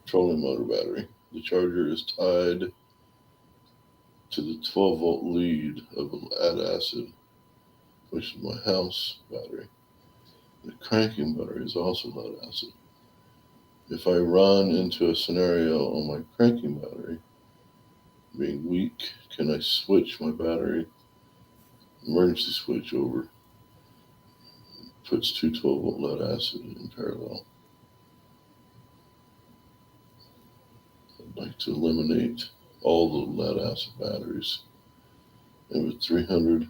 petroleum motor battery. The charger is tied to the 12 volt lead of an lead acid, which is my house battery. The cranking battery is also lead acid. If I run into a scenario on my cranking battery being weak, can I switch my battery, emergency switch over? Puts two 12 volt lead acid in parallel. I'd like to eliminate all the lead acid batteries. I have a 300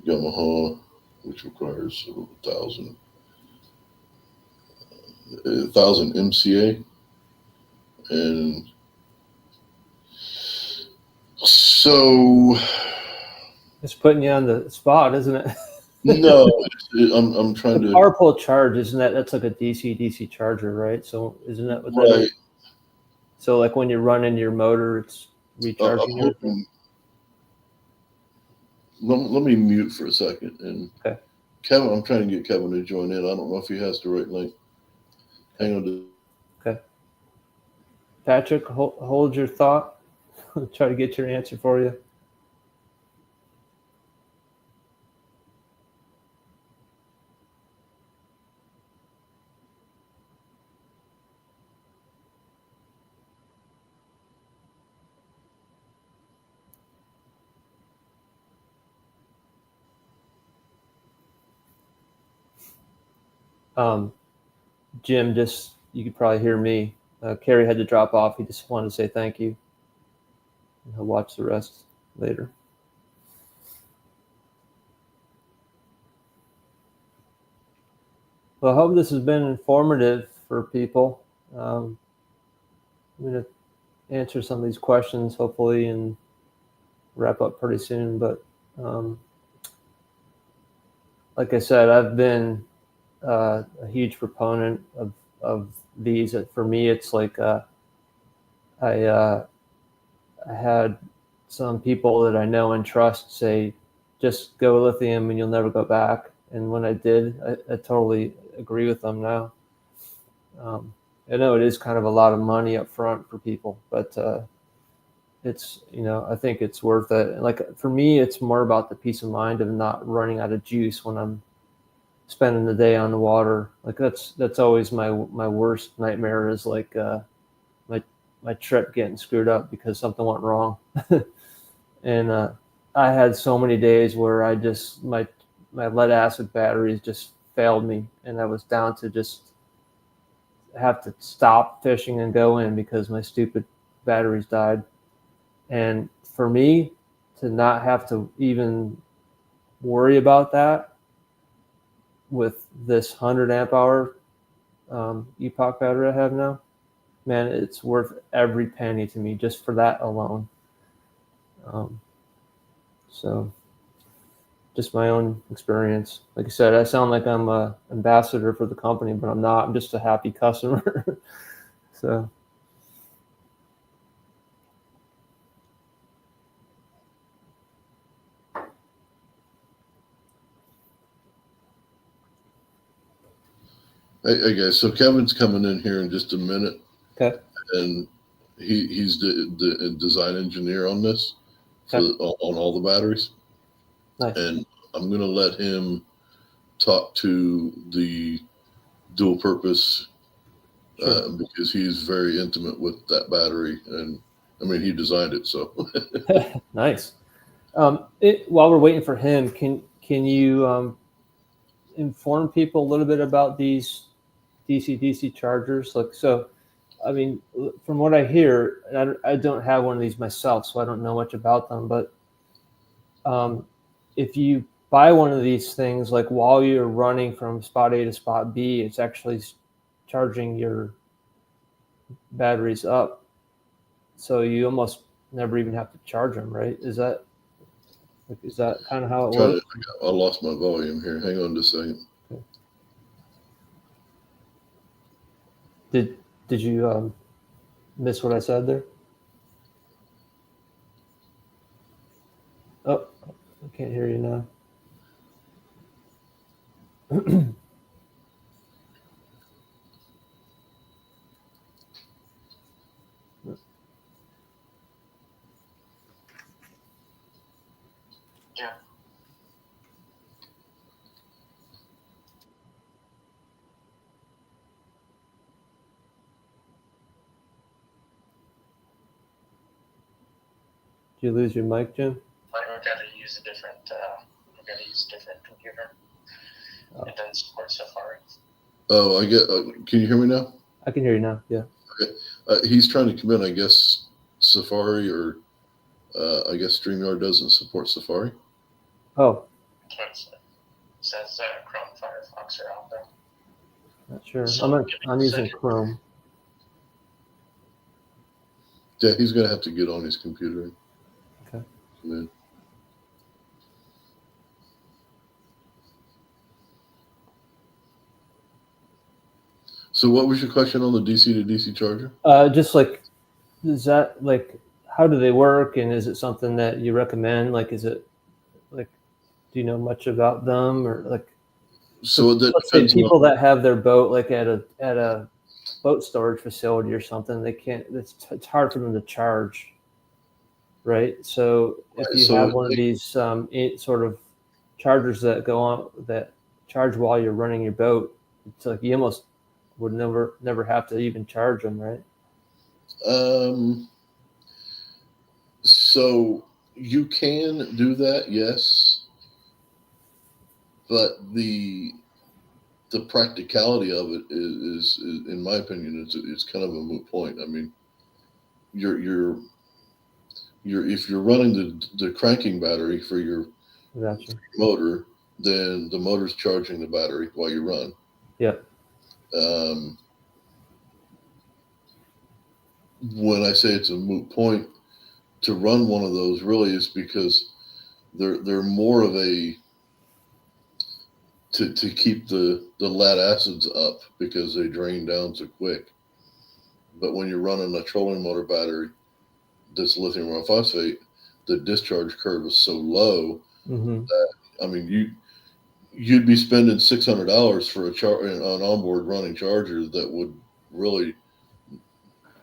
Yamaha, which requires 1,000 MCA, and so It's putting you on the spot, isn't it? no, I'm trying the to power pole charge, isn't that's like a DC charger, right? So isn't that what that is? So like when you're running your motor, it's recharging everything. Let me mute for a second. And okay. Kevin, I'm trying to get Kevin to join in. I don't know if he has the right link. Hang on. Okay. Patrick, hold your thought. I'll try to get your answer for you. Jim, just you could probably hear me. Kerry had to drop off. He just wanted to say thank you. And he'll watch the rest later. Well, I hope this has been informative for people. I'm going to answer some of these questions, hopefully, and wrap up pretty soon. But like I said, I've been a huge proponent of these. For me, it's like I had some people that I know and trust say, just go lithium and you'll never go back. And when I did, I totally agree with them now. I know it is kind of a lot of money up front for people, but it's, I think it's worth it. Like for me, it's more about the peace of mind of not running out of juice when I'm spending the day on the water. Like that's always my worst nightmare is like my trip getting screwed up because something went wrong. And I had so many days where I just my lead acid batteries just failed me, and I was down to just have to stop fishing and go in because my stupid batteries died. And for me to not have to even worry about that with this 100 amp hour Epoch battery I have now, man, it's worth every penny to me just for that alone. So just my own experience. Like I said, I sound like I'm an ambassador for the company, but I'm not. I'm just a happy customer. So. Hey guys, so Kevin's coming in here in just a minute. Okay. And he's the design engineer on this, Okay. on all the batteries. Nice. And I'm going to let him talk to the dual purpose because he's very intimate with that battery. And I mean, he designed it, so. Nice. While we're waiting for him, can you inform people a little bit about these DC chargers? Like, so, I mean, from what I hear, and I don't have one of these myself, so I don't know much about them, but if you buy one of these things, like while you're running from spot A to spot B, it's actually charging your batteries up. So you almost never even have to charge them, right? Is that kind of how it works? I lost my volume here. Hang on just a second. Okay. Did you miss what I said there? Oh, I can't hear you now. Yeah. Did you lose your mic, Jim? We're gonna use a different. We're gonna use a different computer. It doesn't support Safari. Oh, I get. Can you hear me now? I can hear you now. Yeah. Okay. He's trying to come in. I guess Safari or I guess StreamYard doesn't support Safari. Oh. It says Chrome, Firefox are out there. Not sure. So I'm using Chrome. Yeah, he's gonna have to get on his computer. Okay. Yeah. So what was your question on the DC to DC charger? Just like, is that like, how do they work, and is it something that you recommend? Like, is it like, do you know much about them, or like? So that let's say people that have their boat like at a boat storage facility or something, they can't. It's hard for them to charge, right? So if you have one of these sort of chargers that go on that charge while you're running your boat, it's like you almost would never have to even charge them, right? So you can do that, yes, but the practicality of it is in my opinion, it's kind of a moot point. I mean, you're if you're running the cranking battery for your Gotcha. motor, then the motor's charging the battery while you run. Yep. When I say it's a moot point to run one of those, really is because they're more of a to keep the lead acids up because they drain down so quick. But when you're running a trolling motor battery that's lithium iron phosphate, the discharge curve is so low that, I mean, you'd be spending $600 for an onboard running charger that would really,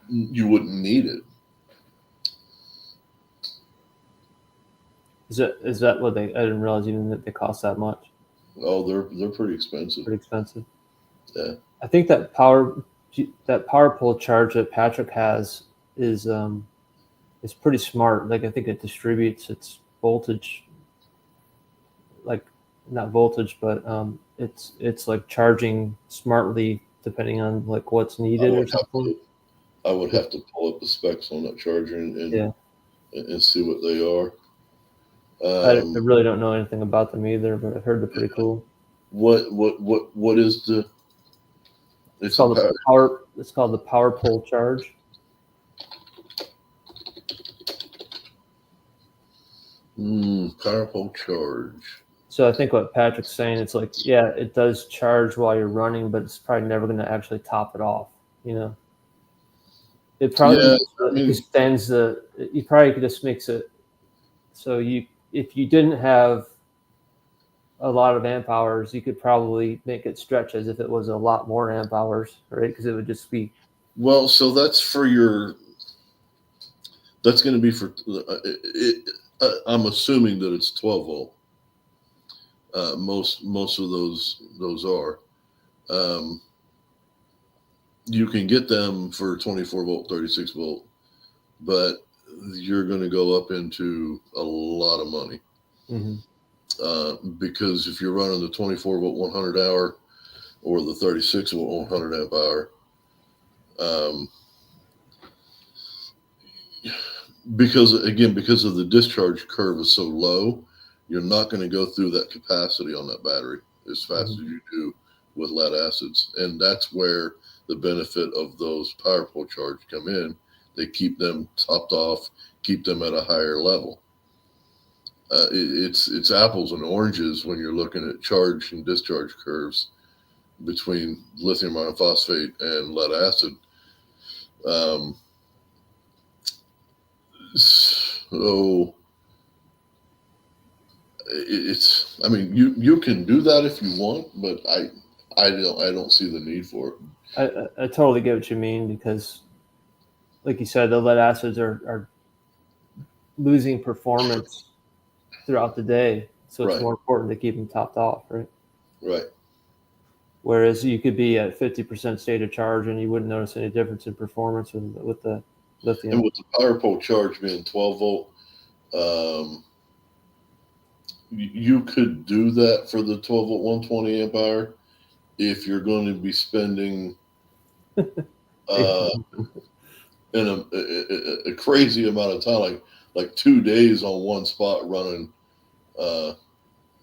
you wouldn't need it. Is that what they? I didn't realize even that they cost that much. Oh, they're pretty expensive. Pretty expensive. Yeah. I think that power pole charge that Patrick has is pretty smart. Like I think it distributes its voltage, like not voltage, but it's like charging smartly depending on like what's needed or something. I would have to pull up the specs on that charger and see what they are. I really don't know anything about them either, but I've heard they're pretty cool. What is the? It's called the power. It's called the power pole charge. Power pole charge. So I think what Patrick's saying, it's like, yeah, it does charge while you're running, but it's probably never going to actually top it off. You know, it probably extends the. You probably just makes it so if you didn't have a lot of amp hours, you could probably make it stretch as if it was a lot more amp hours, right? Because it would just be. Well, so that's for your. That's going to be for. I'm assuming that it's 12 volt. Most of those are. You can get them for 24 volt, 36 volt, but you're going to go up into a lot of money. Because if you're running the 24 volt 100 hour or the 36 volt 100 amp hour, because of the discharge curve is so low, you're not going to go through that capacity on that battery as fast as you do with lead acids. And that's where the benefit of those power pole charge come in. They keep them topped off, keep them at a higher level. It's apples and oranges when you're looking at charge and discharge curves between lithium iron phosphate and lead acid. So it's, I mean, you can do that if you want, but I don't see the need for it. I totally get what you mean, because like you said, the lead acids are losing performance throughout the day. So it's more important to keep them topped off, right? Right. Whereas you could be at 50% state of charge and you wouldn't notice any difference in performance with the lithium. And with the power pole charge being 12 volt, you could do that for the 12 volt 120 amp hour if you're going to be spending in a crazy amount of time, like 2 days on one spot running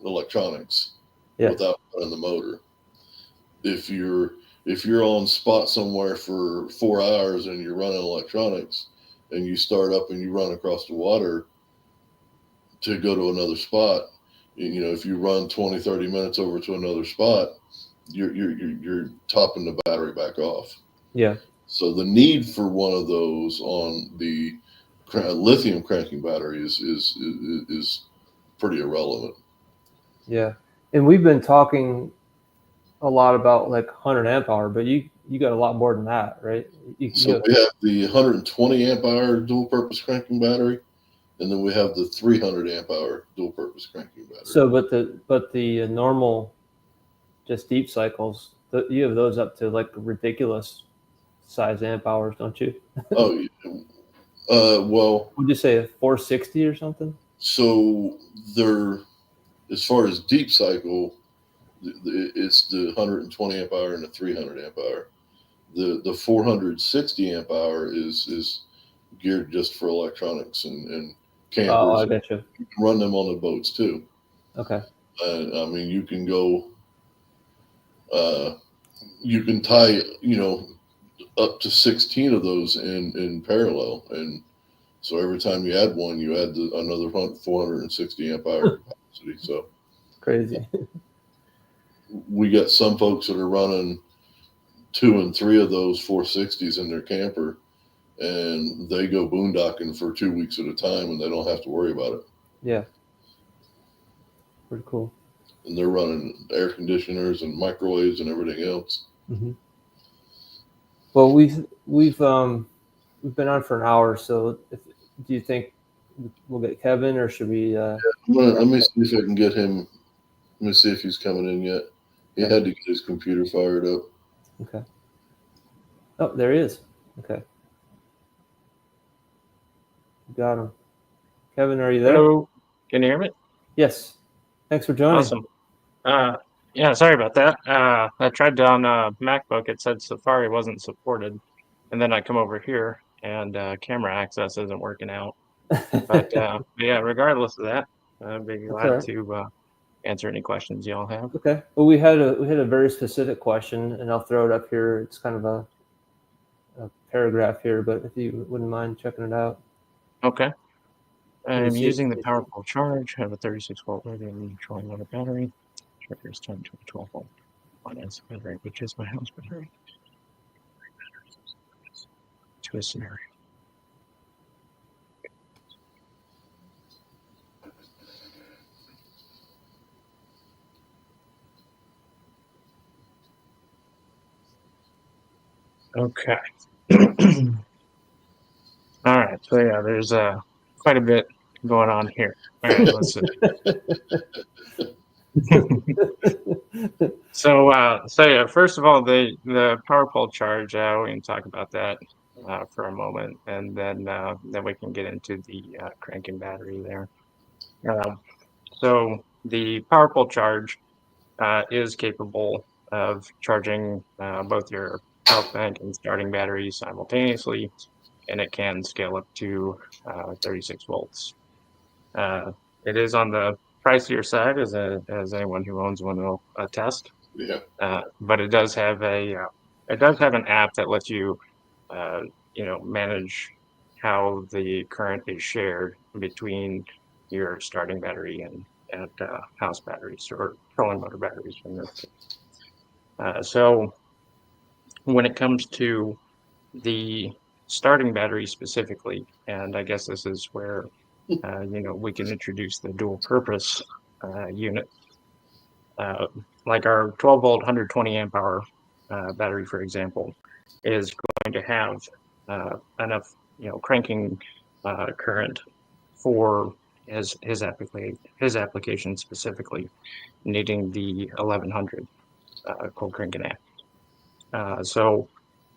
electronics without running the motor. If you're on spot somewhere for 4 hours and you're running electronics and you start up and you run across the water to go to another spot, if you run 20, 30 minutes over to another spot, you're topping the battery back off. Yeah. So the need for one of those on the lithium cranking battery is pretty irrelevant. Yeah. And we've been talking a lot about like 100 amp hour, but you got a lot more than that, right? We have the 120 amp hour dual purpose cranking battery, and then we have the 300 amp hour dual purpose cranking battery. So, but the normal, just deep cycles, you have those up to like ridiculous size amp hours, don't you? Oh, well. Would you say a 460 or something? So they're, as far as deep cycle, It's the 120 amp hour and the 300 amp hour. The 460 amp hour is geared just for electronics and campers. Oh, I bet you. You can run them on the boats too. Okay. I mean, you can go. You can tie, up to 16 of those in parallel, and so every time you add one, you add another 460 amp hour capacity. So Crazy. we got some folks that are running 2 and 3 of those 460s in their camper, and they go boondocking for 2 weeks at a time, and they don't have to worry about it. Yeah. Pretty cool. And they're running air conditioners and microwaves and everything else. Mm-hmm. Well, we've been on for an hour, so do you think we'll get Kevin, or should we? Let me see if I can get him. Let me see if he's coming in yet. He had to get his computer fired up. Okay. Oh, there he is. Okay. Got him. Kevin, are you there? Hello. Can you hear me? Yes. Thanks for joining. Awesome. Yeah, sorry about that. I tried on MacBook. It said Safari wasn't supported. And then I come over here and camera access isn't working out. But yeah, regardless of that, I'd be glad to answer any questions y'all have. Okay. Well, we had a very specific question, and I'll throw it up here. It's kind of a paragraph here, but if you wouldn't mind checking it out. Okay. I'm using the powerful charge. I have a 36-volt lithium 12-watt battery. Trigger's 10 to 12-volt finance battery, which is my house battery. To a scenario. Okay. All right. So yeah, there's quite a bit going on here. All right, let's see. So yeah, first of all, the power pole charge. We can talk about that for a moment, and then we can get into the cranking battery there. So the power pole charge is capable of charging both your health bank and starting battery simultaneously, and it can scale up to 36 volts. It is on the pricier side, as anyone who owns one will attest. Yeah. But it does have an app that lets you manage how the current is shared between your starting battery and house batteries, or trolling motor batteries in this case. So when it comes to the starting battery specifically, and I guess this is where we can introduce the dual purpose unit. Like our 12-volt 120 amp hour battery, for example, is going to have enough cranking current for his application specifically, needing the 1100 cold cranking amp. So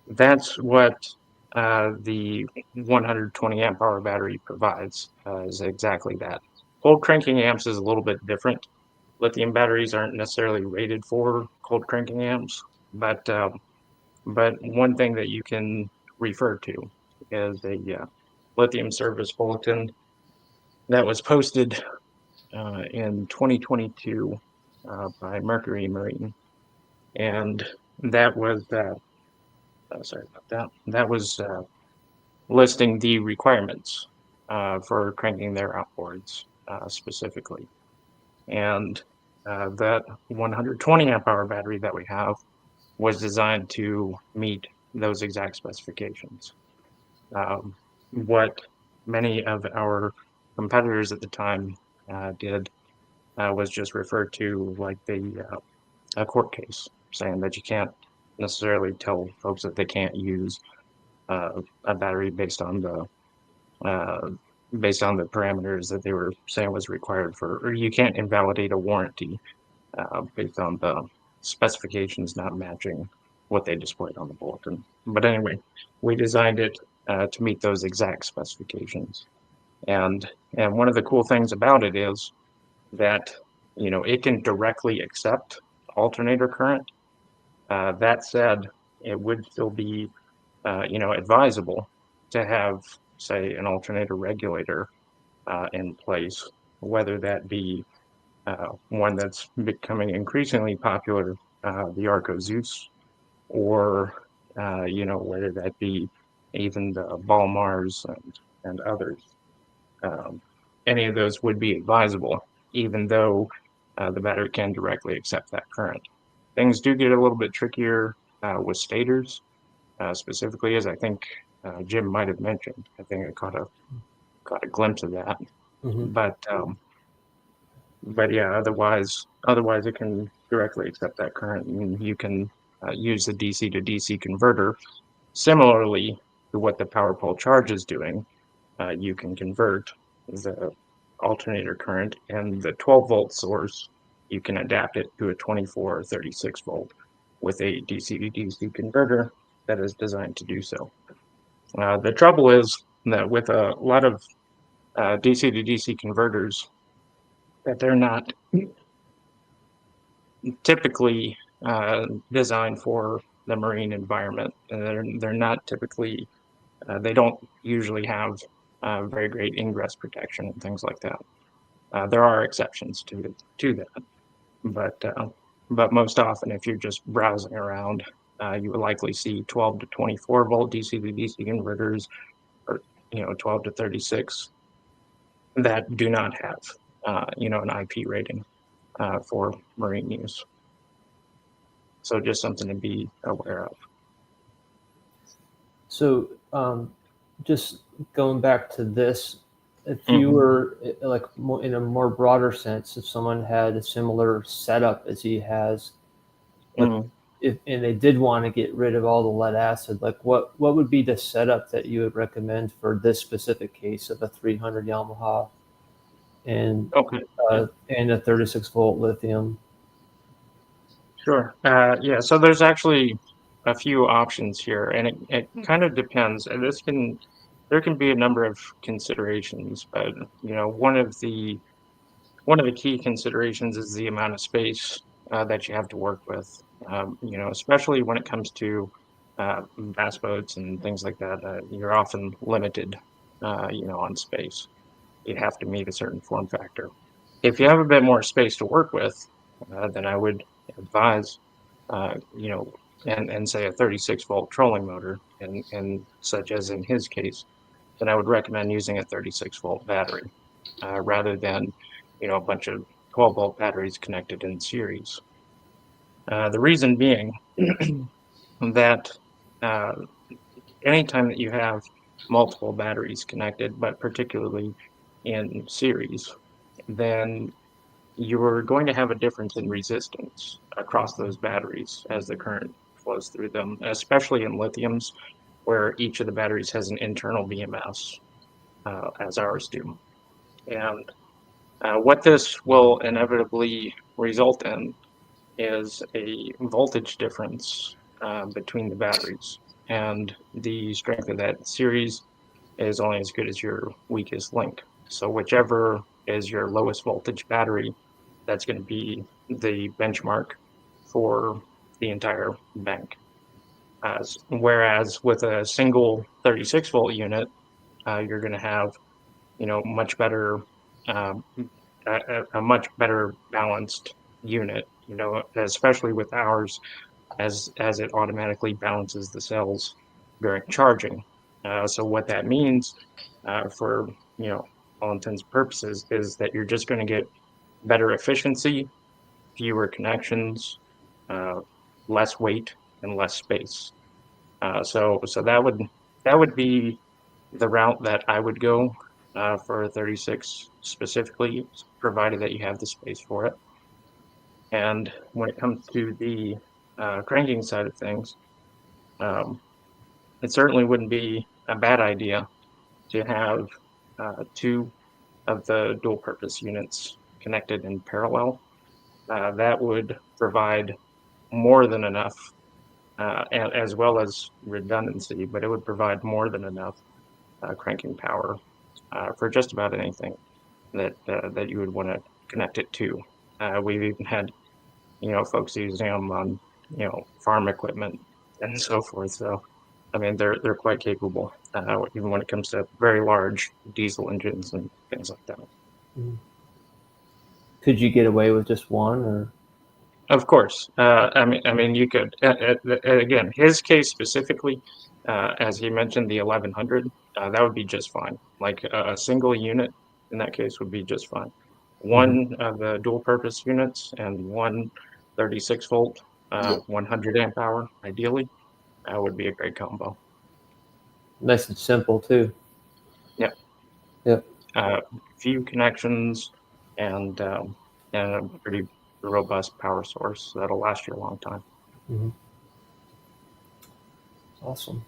that's what the 120 amp hour battery provides, is exactly that. Cold cranking amps is a little bit different. Lithium batteries aren't necessarily rated for cold cranking amps, but one thing that you can refer to is a lithium service bulletin that was posted in 2022 by Mercury Marine, and that was sorry about that. That was listing the requirements for cranking their outboards specifically. And that 120 amp hour battery that we have was designed to meet those exact specifications. What many of our competitors at the time did was just refer to like a court case, saying that you can't necessarily tell folks that they can't use a battery based on the parameters that they were saying was required for, or you can't invalidate a warranty based on the specifications not matching what they displayed on the bulletin. But anyway, we designed it to meet those exact specifications. And one of the cool things about it is that it can directly accept alternator current. That said, it would still be advisable to have, say, an alternator regulator in place, whether that be one that's becoming increasingly popular, the Arco Zeus, or whether that be even the Ball Mars and others. Um, any of those would be advisable, even though the battery can directly accept that current. Things do get a little bit trickier with stators, specifically, as I think Jim might have mentioned. I think I caught a glimpse of that. Mhm. But yeah, otherwise it can directly accept that current, and you can use the DC to DC converter similarly to what the power pole charge is doing. You can convert the alternator current, and the 12-volt source, you can adapt it to a 24 or 36 volt with a DC to DC converter that is designed to do so. The trouble is that with a lot of DC to DC converters, that they're not typically designed for the marine environment. They're not typically, they don't usually have very great ingress protection and things like that. There are exceptions to that, but most often, if you're just browsing around, you would likely see 12 to 24 volt DC to DC converters, or 12 to 36 that do not have an IP rating for marine use. So just something to be aware of. So, just going back to this, if you were like in a more broader sense, if someone had a similar setup as he has, but and they did want to get rid of all the lead acid, like what would be the setup that you would recommend for this specific case of a 300 Yamaha and Okay. and a 36 volt lithium? Sure. Yeah. So there's actually a few options here, and it kind of depends. And there can be a number of considerations, but one of the key considerations is the amount of space that you have to work with. Especially when it comes to bass boats and things like that, you're often limited, on space. You have to meet a certain form factor. If you have a bit more space to work with, then I would advise, uh, you know, and say a 36 volt trolling motor, and such as in his case, then I would recommend using a 36 volt battery rather than, a bunch of 12 volt batteries connected in series. The reason being that uh, anytime that you have multiple batteries connected, but particularly in series, then you're going to have a difference in resistance across those batteries as the current flows through them, especially in lithiums, where each of the batteries has an internal BMS, as ours do. And what this will inevitably result in is a voltage difference between the batteries. And the strength of that series is only as good as your weakest link. So whichever is your lowest voltage battery, that's going to be the benchmark for the entire bank. Whereas with a single 36 volt unit, you're going to have, much better, um, a much better balanced unit. Especially with ours, as it automatically balances the cells during charging. So what that means for all intents and purposes is that you're just going to get better efficiency, fewer connections, uh, less weight, and less space. So that would be the route that I would go for a 36 specifically, provided that you have the space for it. And when it comes to the cranking side of things, um, it certainly wouldn't be a bad idea to have two of the dual purpose units connected in parallel. That would provide more than enough, as well as redundancy, but it would provide more than enough cranking power for just about anything that you would want to connect it to. We've even had folks using them on, farm equipment and so forth. So, I mean, they're quite capable, even when it comes to very large diesel engines and things like that. Mhm. Could you get away with just one, or? Of course. I mean, you could, again, his case specifically, as he mentioned, the 1100, that would be just fine. Like a single unit in that case would be just fine. One of the dual purpose units and one 36 volt, Yeah. 100 amp hour, ideally, would be a great combo. Nice and simple too. Yeah. Yep. Few connections and a pretty robust power source that'll last you a long time. Mhm. Awesome.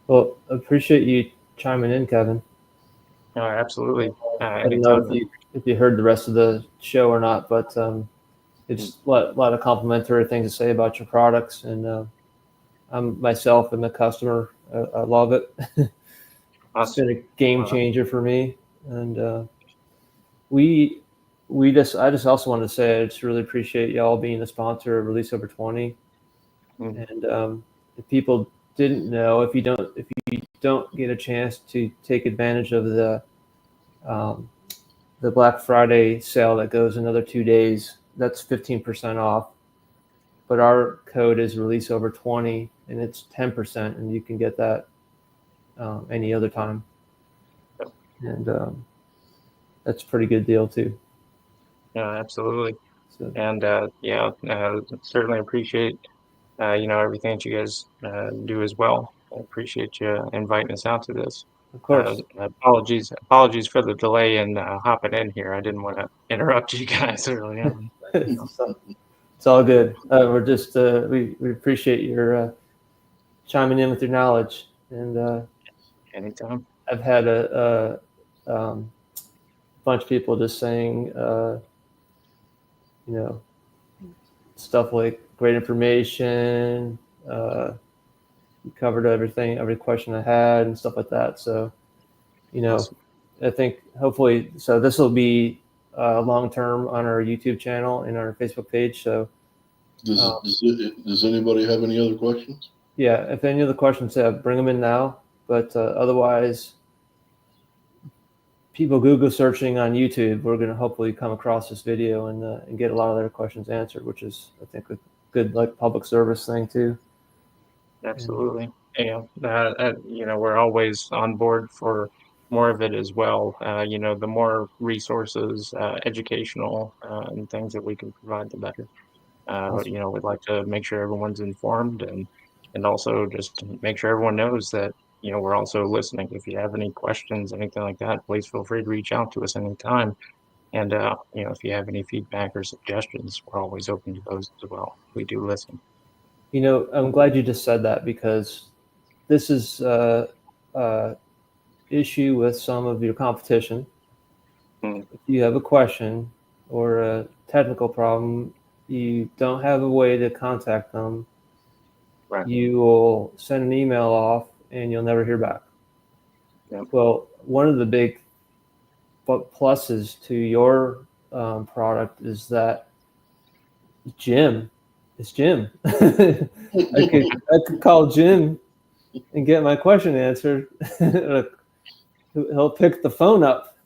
Well, appreciate you chiming in, Kevin. Absolutely. I don't know Anytime. if you heard the rest of the show or not, but it's a lot of complimentary things to say about your products, and I'm myself am a customer. I love it. It's Awesome. been a game changer for me, and we I just also wanted to say I just really appreciate y'all being a sponsor of Release Over 20. Mm. And if people didn't know, if you don't get a chance to take advantage of um, the Black Friday sale that goes another 2 days, that's 15% off. But our code is Release Over 20, and it's 10%, and you can get that any other time. And that's a pretty good deal too. Yeah, absolutely. So, And certainly appreciate everything that you guys do as well. I appreciate you inviting us out to this. of course, Apologies for the delay in hopping in here. I didn't want to interrupt you guys early on. it's all good. We're just we appreciate your chiming in with your knowledge, and Anytime. I've had a bunch of people just saying, stuff like great information. You covered everything, every question I had, and stuff like that. So, Awesome. I think hopefully, so this will be long term on our YouTube channel and our Facebook page. So, Does anybody have any other questions? yeah, if any other questions, bring them in now. But otherwise, people Google searching on YouTube, we're going to hopefully come across this video and get a lot of their questions answered, which is, I think, a good public service thing too. Absolutely. Yeah. We're always on board for more of it as well. The more resources, educational, and things that we can provide, the better. Awesome. We'd like to make sure everyone's informed and also just make sure everyone knows that, we're also listening. If you have any questions, anything like that, please feel free to reach out to us anytime. And, if you have any feedback or suggestions, we're always open to those as well. We do listen. I'm glad you just said that, because this is a issue with some of your competition. Mm. If you have a question or a technical problem, you don't have a way to contact them. Right. You will send an email off and you'll never hear back. Yep. Well, one of the big pluses to your product is that Jim. It's Jim. I could call Jim and get my question answered. He'll pick the phone up.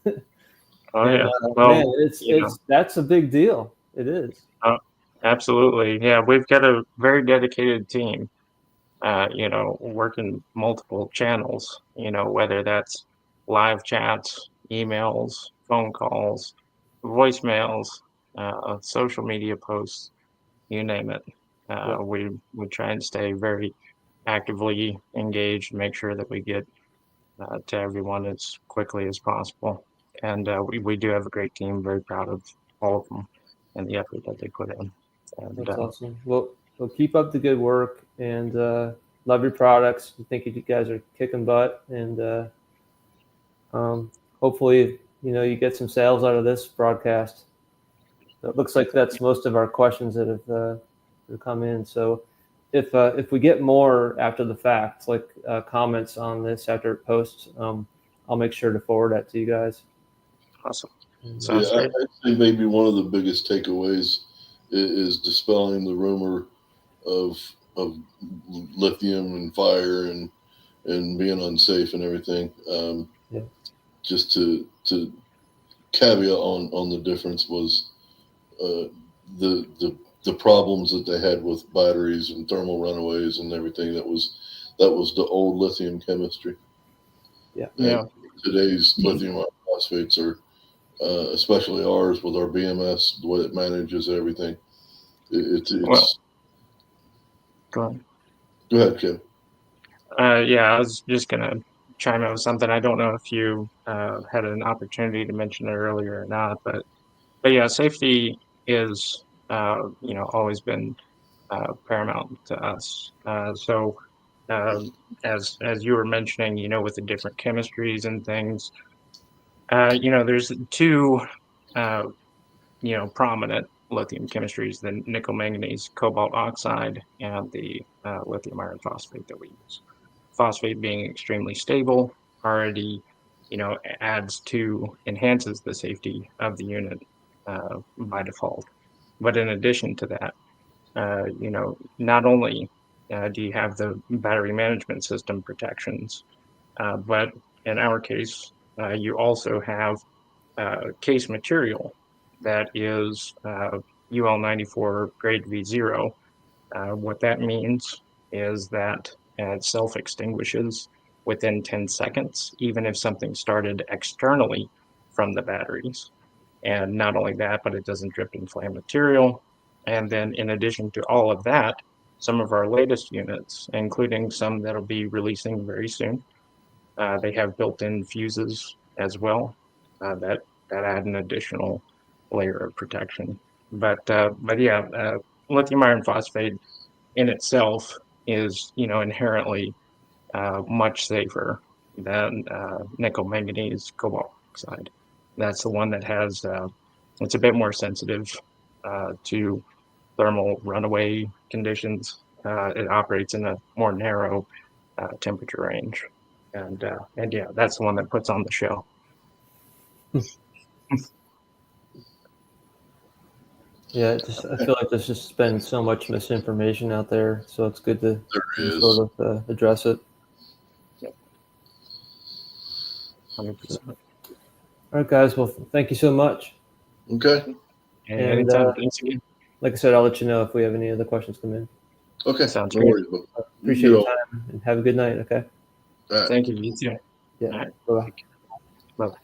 Oh, And yeah. Well, man, that's a big deal. It is. absolutely. Yeah, we've got a very dedicated team, working multiple channels, whether that's live chats, emails, phone calls, voicemails, social media posts, you name it. Yeah. We try and stay very actively engaged, make sure that we get to everyone as quickly as possible. And we do have a great team, very proud of all of them and the effort that they put in. And That's awesome. Well, keep up the good work, and love your products. I think you guys are kicking butt, and hopefully, you get some sales out of this broadcast. So it looks like that's most of our questions that have come in. So if we get more after the fact, like comments on this after it posts, I'll make sure to forward that to you guys. awesome. And, Sounds Yeah, great. I think maybe one of the biggest takeaways is dispelling the rumor of lithium and fire and being unsafe and everything. Yeah. Just to caveat on the difference was the problems that they had with batteries and thermal runaways and everything. That was the old lithium chemistry. Yeah. And Yeah. today's lithium iron phosphates are, especially ours with our BMS, the way it manages everything. It's Well, go ahead. Go ahead, Kim. Yeah, I was just gonna chime in with something. I don't know if you had an opportunity to mention it earlier or not, but yeah, safety is always been paramount to us. So as you were mentioning, with the different chemistries and things, there's two uh, prominent lithium chemistries: the nickel manganese cobalt oxide and the lithium iron phosphate that we use. Phosphate being extremely stable already, enhances the safety of the unit by default. But in addition to that, not only do you have the battery management system protections, but in our case, you also have case material that is UL94 grade V0. What that means is that it self-extinguishes within 10 seconds, even if something started externally from the batteries. And not only that, but it doesn't drip and flame material. And then in addition to all of that, some of our latest units, including some that'll be releasing very soon, they have built-in fuses as well that add an additional layer of protection. But yeah, lithium iron phosphate in itself is inherently much safer than nickel manganese cobalt oxide. That's the one that has it's a bit more sensitive to thermal runaway conditions. It operates in a more narrow temperature range, and yeah, that's the one that puts on the show. Yeah, I feel like there's just been so much misinformation out there, so it's good to There is. sort of address it. 100%. All right, guys. Well, thank you so much. Okay. And And, anytime, thanks again. Like I said, I'll let you know if we have any other questions come in. Okay. Sounds No great. worries. But Appreciate you your get time and have a good night. Okay. all right. Thank you. You too. Yeah. All right. Bye. Bye.